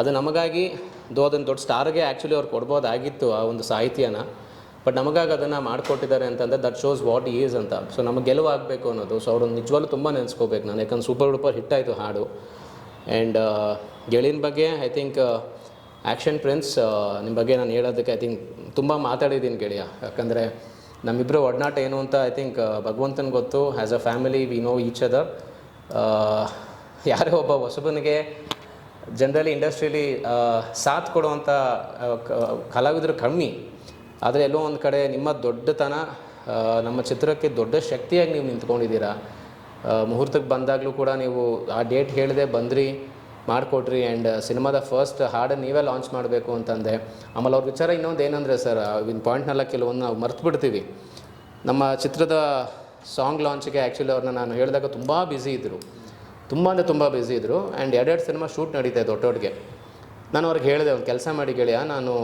ಅದು ನಮಗಾಗಿ ಅದೊಂದು ದೊಡ್ಡ ಸ್ಟಾರ್ಗೆ ಆ್ಯಕ್ಚುಲಿ ಅವ್ರು ಕೊಡ್ಬೋದಾಗಿತ್ತು ಆ ಒಂದು ಸಾಹಿತ್ಯನ. ಬಟ್ ನಮಗಾಗಿ ಅದನ್ನು ಮಾಡಿಕೊಟ್ಟಿದ್ದಾರೆ ಅಂತಂದರೆ ದಟ್ ಶೋಸ್ ವಾಟ್ ಈಸ್ ಅಂತ. ಸೊ ನಮಗೆ ಗೆಲುವಾಗಬೇಕು ಅನ್ನೋದು. ಸೊ ಅವ್ರನ್ನ ನಿಜವಾಗ್ಲೂ ತುಂಬ ನೆನೆಸ್ಕೋಬೇಕು ನಾನು, ಯಾಕಂದ್ರೆ ಸೂಪರ್ ಡೂಪರ್ ಹಿಟ್ ಆಯಿತು ಹಾಡು. ಆ್ಯಂಡ್ ಗೆಳೆಯನ ಬಗ್ಗೆ ಐ ಥಿಂಕ್ ಆ್ಯಕ್ಷನ್ ಪ್ರಿನ್ಸ್ ನಿಮ್ಮ ಬಗ್ಗೆ ನಾನು ಹೇಳೋದಕ್ಕೆ ಐ ಥಿಂಕ್ ತುಂಬ ಮಾತಾಡಿದ್ದೀನಿ ಗೆಳೆಯ. ಯಾಕಂದರೆ ನಮ್ಮಿಬ್ಬರು ಒಡನಾಟ ಏನು ಅಂತ ಐ ಥಿಂಕ್ ಭಗವಂತನ ಗೊತ್ತು. As a family we know each other. ಯಾರೇ ಒಬ್ಬ ಹೊಸಬನಿಗೆ ಜನರಲಿ ಇಂಡಸ್ಟ್ರಿಯಲ್ಲಿ ಸಾಥ್ ಕೊಡುವಂಥ ಕಲಾವಿದರು ಕಮ್ಮಿ. ಆದರೆ ಎಲ್ಲೋ ಒಂದು ಕಡೆ ನಿಮ್ಮ ದೊಡ್ಡತನ ನಮ್ಮ ಚಿತ್ರಕ್ಕೆ ದೊಡ್ಡ ಶಕ್ತಿಯಾಗಿ ನೀವು ನಿಂತ್ಕೊಂಡಿದ್ದೀರಾ. ಮುಹೂರ್ತಕ್ಕೆ ಬಂದಾಗಲೂ ಕೂಡ ನೀವು ಆ ಡೇಟ್ ಹೇಳಿದೆ ಬಂದ್ರಿ, ಮಾಡಿಕೊಟ್ರಿ. ಆ್ಯಂಡ್ ಸಿನಿಮಾದ ಫಸ್ಟ್ ಹಾಡನ್ನು ನೀವೇ ಲಾಂಚ್ ಮಾಡಬೇಕು ಅಂತಂದೆ. ಆಮೇಲೆ ಅವ್ರ ವಿಚಾರ ಇನ್ನೊಂದು ಏನಂದರೆ ಸರ್, ಇನ್ ಪಾಯಿಂಟ್ನೆಲ್ಲ ಕೆಲವೊಂದು ನಾವು ಮರ್ತು ಬಿಡ್ತೀವಿ. ನಮ್ಮ ಚಿತ್ರದ ಸಾಂಗ್ ಲಾಂಚ್ಗೆ ಆ್ಯಕ್ಚುಲಿ ಅವ್ರನ್ನ ನಾನು ಹೇಳಿದಾಗ ತುಂಬ ಬ್ಯುಸಿ ಇದ್ದರು, ತುಂಬ ಅಂದರೆ ತುಂಬ ಬ್ಯುಸಿ ಇದ್ದರು. ಆ್ಯಂಡ್ 2 ಸಿನಿಮಾ ಶೂಟ್ ನಡೀತಾ ಇದೆ ದೊಡ್ಡೊಟ್ಟಿಗೆ. ನಾನು ಅವ್ರಿಗೆ ಹೇಳಿದೆ, ಒಂದು ಕೆಲಸ ಮಾಡಿ ಗೆಳೆಯ, ನಾನು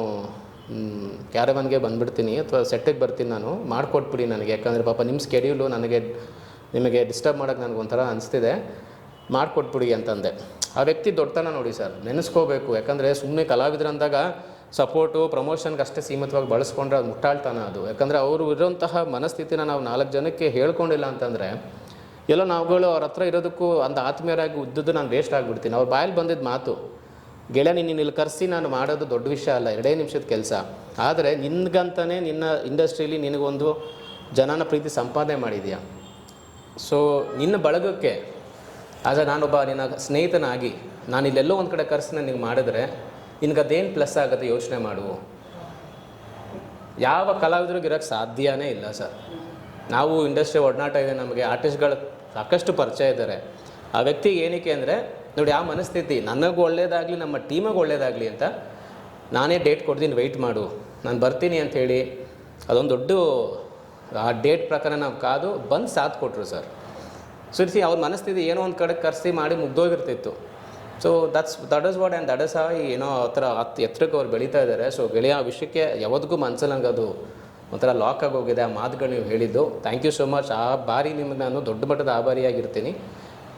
ಕ್ಯಾರವನ್ಗೆ ಬಂದುಬಿಡ್ತೀನಿ ಅಥವಾ ಸೆಟ್ಟಿಗೆ ಬರ್ತೀನಿ, ನಾನು ಮಾಡಿಕೊಟ್ಬಿಡಿ ನನಗೆ. ಯಾಕಂದರೆ ಪಾಪ ನಿಮ್ಮ ಸ್ಕೆಡ್ಯೂಲು ನಿಮಗೆ ಡಿಸ್ಟರ್ಬ್ ಮಾಡೋಕ್ಕೆ ನನಗೊಂಥರ ಅನಿಸ್ತಿದೆ, ಮಾಡಿಕೊಟ್ಬಿಡಿ ಅಂತಂದೆ. ಆ ವ್ಯಕ್ತಿ ದೊಡ್ಡತನ ನೋಡಿ ಸರ್, ನೆನೆಸ್ಕೋಬೇಕು. ಯಾಕಂದರೆ ಸುಮ್ಮನೆ ಕಲಾವಿದರಂದಾಗ ಸಪೋರ್ಟು ಪ್ರಮೋಷನ್ಗೆ ಅಷ್ಟೇ ಸೀಮಿತವಾಗಿ ಬಳಸ್ಕೊಂಡ್ರೆ ಅದು ಮುಟ್ಟಾಳ್ತಾನ ಅದು. ಯಾಕಂದರೆ ಅವರು ಇರೋಂತಹ ಮನಸ್ಥಿತಿನ ನಾವು 4 ಜನಕ್ಕೆ ಹೇಳ್ಕೊಂಡಿಲ್ಲ ಅಂತಂದರೆ ಎಲ್ಲೋ ನಾವುಗಳು ಅವ್ರ ಹತ್ರ ಇರೋದಕ್ಕೂ ಅಂದ ಆತ್ಮೀಯರಾಗಿ ಉದ್ದದ್ದು ನಾನು ವೇಸ್ಟ್ ಆಗಿಬಿಡ್ತೀನಿ. ಅವ್ರ ಬಾಯಲ್ಲಿ ಬಂದಿದ್ದ ಮಾತು, ಗೆಳೆಯ ನೀನು ಇಲ್ಲಿ ಕರೆಸಿ ನಾನು ಮಾಡೋದು ದೊಡ್ಡ ವಿಷಯ ಅಲ್ಲ, 2 ನಿಮಿಷದ ಕೆಲಸ. ಆದರೆ ನಿನ್ಗಂತಲೇ ನಿನ್ನ ಇಂಡಸ್ಟ್ರೀಲಿ ನಿನಗೊಂದು ಜನನ ಪ್ರೀತಿ ಸಂಪಾದನೆ ಮಾಡಿದೆಯಾ. ಸೊ ನಿನ್ನ ಬಳಗಕ್ಕೆ ನಾನೊಬ್ಬ ನಿನ್ನ ಸ್ನೇಹಿತನಾಗಿ ನಾನು ಇಲ್ಲೆಲ್ಲೋ ಒಂದು ಕಡೆ ಕರೆಸಿ ನನಗೆ ಮಾಡಿದ್ರೆ ನಿನಗದೇನು ಪ್ಲಸ್ ಆಗುತ್ತೆ ಯೋಚನೆ ಮಾಡುವು. ಯಾವ ಕಲಾವಿದ್ರಿಗೆ ಇರೋಕ್ಕೆ ಸಾಧ್ಯವೇ ಇಲ್ಲ ಸರ್. ನಾವು ಇಂಡಸ್ಟ್ರಿ ಒಡನಾಟ ಇದೆ, ನಮಗೆ ಆರ್ಟಿಸ್ಟ್ಗಳು ಸಾಕಷ್ಟು ಪರಿಚಯ ಇದ್ದಾರೆ. ಆ ವ್ಯಕ್ತಿಗೆ ಏನಕ್ಕೆ ಅಂದರೆ ನೋಡಿ ಯಾವ ಮನಸ್ಥಿತಿ, ನನಗೆ ಒಳ್ಳೇದಾಗಲಿ ನಮ್ಮ ಟೀಮಿಗೆ ಒಳ್ಳೇದಾಗಲಿ ಅಂತ ನಾನೇ ಡೇಟ್ ಕೊಡ್ತೀನಿ, ವೆಯ್ಟ್ ಮಾಡು ನಾನು ಬರ್ತೀನಿ ಅಂಥೇಳಿ ಅದೊಂದು ದೊಡ್ಡ ಆ ಡೇಟ್ ಪ್ರಕಾರ ನಾವು ಕಾದು ಬಂದು ಸಾಥ್ ಕೊಟ್ಟರು ಸರ್. ಸುರಿಸಿ ಅವ್ರ ಮನಸ್ಥಿತಿ ಏನೋ ಒಂದು ಕಡೆ ಕರೆಸಿ ಮಾಡಿ ಮುಗ್ದೋಗಿರ್ತಿತ್ತು. So that is what and that is ಏನೋ ಆ ಥರ ಎತ್ತರಕ್ಕೆ ಅವ್ರು ಬೆಳೀತಾ ಇದ್ದಾರೆ. ಸೊ ಗೆಳೆಯ ಆ ವಿಷಯಕ್ಕೆ ಯಾವತ್ತಿಗೂ ಮನಸ್ಸಲ್ಲಿ ನಂಗೆ ಅದು ಒಂಥರ ಲಾಕ್ ಆಗೋಗಿದೆ ಆ ಮಾತುಗಳು ನೀವು ಹೇಳಿದ್ದು. Thank you so much. ಆ ಬಾರಿ ನಿಮಗೆ ನಾನು ದೊಡ್ಡ ಮಟ್ಟದ ಆಭಾರಿಯಾಗಿರ್ತೀನಿ.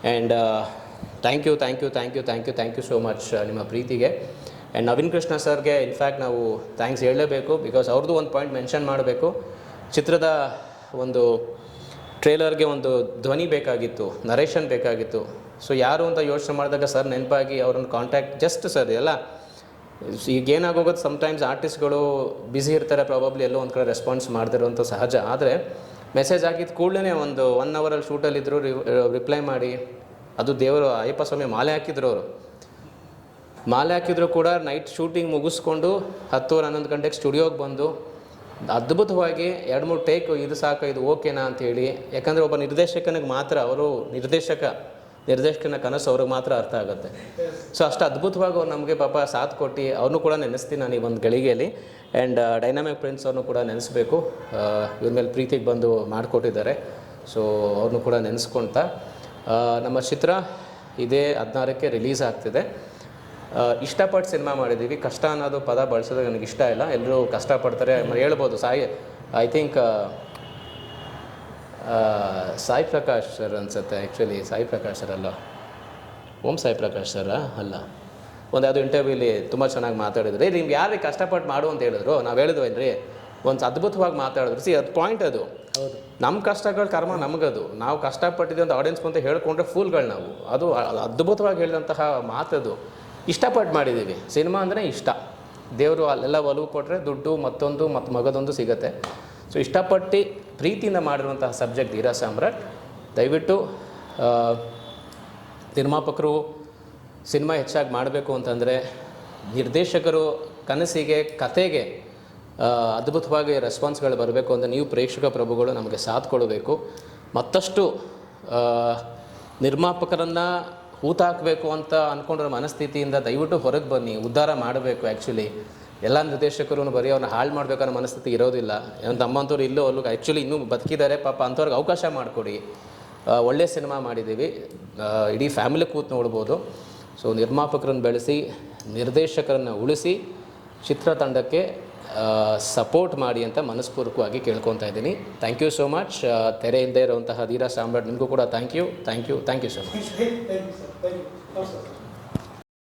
And thank you so much ನಿಮ್ಮ ಪ್ರೀತಿಗೆ. ಆ್ಯಂಡ್ ನವೀನ್ ಕೃಷ್ಣ ಸರ್ಗೆ ಇನ್ಫ್ಯಾಕ್ಟ್ ನಾವು ಥ್ಯಾಂಕ್ಸ್ ಹೇಳಲೇಬೇಕು. ಬಿಕಾಸ್ ಅವ್ರದ್ದು ಒಂದು ಪಾಯಿಂಟ್ ಮೆನ್ಷನ್ ಮಾಡಬೇಕು. ಚಿತ್ರದ ಒಂದು ಟ್ರೇಲರ್ಗೆ ಒಂದು ಧ್ವನಿ ಬೇಕಾಗಿತ್ತು, ನರೇಷನ್ ಬೇಕಾಗಿತ್ತು. ಸೊ ಯಾರು ಅಂತ ಯೋಚನೆ ಮಾಡಿದಾಗ ಸರ್ ನೆನಪಾಗಿ ಅವ್ರನ್ನ ಕಾಂಟ್ಯಾಕ್ಟ್ ಜಸ್ಟ್ ಸರ್ ಎಲ್ಲ ಈಗ ಏನಾಗೋಗೋದು ಸಮ್ಟೈಮ್ಸ್ ಆರ್ಟಿಸ್ಟ್ಗಳು ಬ್ಯುಸಿ ಇರ್ತಾರೆ, ಪ್ರಾಬಬ್ಲಿ ಎಲ್ಲೋ ಒಂದು ಕಡೆ ರೆಸ್ಪಾನ್ಸ್ ಮಾಡ್ತಿರೋಂಥ ಸಹಜ. ಆದರೆ ಮೆಸೇಜ್ ಆಗಿದ್ದ ಕೂಡಲೇ ಒಂದು 1 ಅವರಲ್ಲಿ ಶೂಟಲ್ಲಿದ್ದರು, ರಿಪ್ಲೈ ಮಾಡಿ ಅದು ದೇವರು ಅಯ್ಯಪ್ಪ ಸ್ವಾಮಿ ಮಾಲೆ ಹಾಕಿದ್ರು ಕೂಡ ನೈಟ್ ಶೂಟಿಂಗ್ ಮುಗಿಸ್ಕೊಂಡು 10-11 ಗಂಟೆಗೆ ಸ್ಟುಡಿಯೋಗೆ ಬಂದು ಅದ್ಭುತವಾಗಿ 2-3 ಟೇಕ್ ಇದು ಸಾಕು ಇದು ಓಕೆನಾ ಅಂಥೇಳಿ. ಯಾಕಂದರೆ ಒಬ್ಬ ನಿರ್ದೇಶಕನಿಗೆ ಮಾತ್ರ ಅವರು ನಿರ್ದೇಶಕನ ಕನಸು ಅವ್ರಿಗೆ ಮಾತ್ರ ಅರ್ಥ ಆಗುತ್ತೆ. ಸೊ ಅಷ್ಟು ಅದ್ಭುತವಾಗಿ ಅವ್ರು ನಮಗೆ ಪಾಪ ಸಾಥ್ ಕೊಟ್ಟು ಅವ್ರನ್ನೂ ಕೂಡ ನೆನೆಸ್ತೀನಿ ನಾನು ಈ ಒಂದು ಗಳಿಗೆಯಲ್ಲಿ. ಆ್ಯಂಡ್ ಡೈನಾಮಿಕ್ ಪ್ರಿನ್ಸ್ ಅವ್ರನ್ನೂ ಕೂಡ ನೆನೆಸ್ಬೇಕು. ಇವ್ರ ಮೇಲೆ ಪ್ರೀತಿಗೆ ಬಂದು ಮಾಡಿಕೊಟ್ಟಿದ್ದಾರೆ. ಸೊ ಅವ್ರನ್ನೂ ಕೂಡ ನೆನೆಸ್ಕೊಳ್ತಾ ನಮ್ಮ ಚಿತ್ರ ಇದೇ 16ಕ್ಕೆ ರಿಲೀಸ್ ಆಗ್ತಿದೆ. ಇಷ್ಟಪಟ್ಟು ಸಿನಿಮಾ ಮಾಡಿದ್ದೀವಿ. ಕಷ್ಟ ಅನ್ನೋದು ಪದ ಬಳಸೋದು ನನಗೆ ಇಷ್ಟ ಇಲ್ಲ. ಎಲ್ಲರೂ ಕಷ್ಟಪಡ್ತಾರೆ ಹೇಳ್ಬೋದು. I think Sai Prakash sir ಅನಿಸುತ್ತೆ. ಆ್ಯಕ್ಚುಲಿ ಸಾಯಿ ಪ್ರಕಾಶ್ ಸರ್ ಅಲ್ಲ, ಓಂ ಸಾಯಿ ಪ್ರಕಾಶ್ ಸರ ಅಲ್ಲ, ಒಂದು ಯಾವುದೋ ಇಂಟರ್ವ್ಯೂಲಿ ತುಂಬ ಚೆನ್ನಾಗಿ ಮಾತಾಡಿದ್ರು. ನಿಮ್ಗೆ ಯಾರಿಗೆ ಕಷ್ಟಪಟ್ಟು ಮಾಡು ಅಂತ ಹೇಳಿದ್ರು, ನಾವು ಹೇಳಿದ್ವೇನ್ರಿ ಒಂದು ಅದ್ಭುತವಾಗಿ ಮಾತಾಡಿದ್ರು. ಅದು ಪಾಯಿಂಟ್. ಅದು ಹೌದು, ನಮ್ಮ ಕಷ್ಟಗಳ ಕರ್ಮ ನಮಗದು. ನಾವು ಕಷ್ಟಪಟ್ಟಿದ್ದೀವಿ ಅಂತ ಆಡಿಯನ್ಸ್ ಬಂತ ಹೇಳ್ಕೊಂಡ್ರೆ ಫೂಲ್ಗಳು ನಾವು. ಅದು ಅದ್ಭುತವಾಗಿ ಹೇಳಿದಂತಹ ಮಾತದು. ಇಷ್ಟಪಟ್ಟು ಮಾಡಿದ್ದೀವಿ. ಸಿನಿಮಾ ಅಂದರೆ ಇಷ್ಟ. ದೇವರು ಅಲ್ಲೆಲ್ಲ ಒಲವು ಕೊಟ್ಟರೆ ದುಡ್ಡು ಮತ್ತೊಂದು ಮತ್ತು ಮಗದೊಂದು ಸಿಗುತ್ತೆ. ಸೊ ಇಷ್ಟಪಟ್ಟು ಪ್ರೀತಿಯಿಂದ ಮಾಡಿರುವಂತಹ ಸಬ್ಜೆಕ್ಟ್ ಧೀರ ಸಾಮ್ರಾಟ್. ದಯವಿಟ್ಟು ನಿರ್ಮಾಪಕರು ಸಿನಿಮಾ ಹೆಚ್ಚಾಗಿ ಮಾಡಬೇಕು ಅಂತಂದರೆ ನಿರ್ದೇಶಕರು ಕನಸಿಗೆ ಕತೆಗೆ ಅದ್ಭುತವಾಗಿ ರೆಸ್ಪಾನ್ಸ್ಗಳು ಬರಬೇಕು ಅಂತ ನೀವು ಪ್ರೇಕ್ಷಕ ಪ್ರಭುಗಳು ನಮಗೆ ಸಾಥ್ ಕೊಡಬೇಕು. ಮತ್ತಷ್ಟು ನಿರ್ಮಾಪಕರನ್ನು ಹೂತಾಕಬೇಕು ಅಂತ ಅಂದ್ಕೊಂಡಿರೋ ಮನಸ್ಥಿತಿಯಿಂದ ದಯವಿಟ್ಟು ಹೊರಗೆ ಬನ್ನಿ, ಉದ್ಧಾರ ಮಾಡಬೇಕು. ಆ್ಯಕ್ಚುಲಿ ಎಲ್ಲ ನಿರ್ದೇಶಕರು ಬರೀ ಅವ್ರನ್ನ ಹಾಳು ಮಾಡಬೇಕನ್ನೋ ಮನಸ್ಥಿತಿ ಇರೋದಿಲ್ಲ. ನಮ್ಮಂಥವ್ರು ಇಲ್ಲೋ ಅಲ್ಲೂ ಆ್ಯಕ್ಚುಲಿ ಇನ್ನೂ ಬದುಕಿದ್ದಾರೆ ಪಾಪ, ಅಂಥವ್ರಿಗೆ ಅವಕಾಶ ಮಾಡಿಕೊಡಿ. ಒಳ್ಳೆಯ ಸಿನಿಮಾ ಮಾಡಿದ್ದೀವಿ, ಇಡೀ ಫ್ಯಾಮಿಲಿ ಕೂತು ನೋಡ್ಬೋದು. ಸೊ ನಿರ್ಮಾಪಕರನ್ನು ಬೆಳೆಸಿ ನಿರ್ದೇಶಕರನ್ನು ಉಳಿಸಿ ಚಿತ್ರತಂಡಕ್ಕೆ ಸಪೋರ್ಟ್ ಮಾಡಿ ಅಂತ ಮನಸ್ಪೂರ್ವಕವಾಗಿ ಕೇಳ್ಕೊತಾ ಇದ್ದೀನಿ. Thank you so much. ತೆರೆ ಇಲ್ಲದೆ ಇರುವಂತಹ ಧೀರ ಸಾಮ್ರಾಟ್ ನಿಮಗೂ ಕೂಡ ಥ್ಯಾಂಕ್ ಯು ಸೊ ಮಚ್.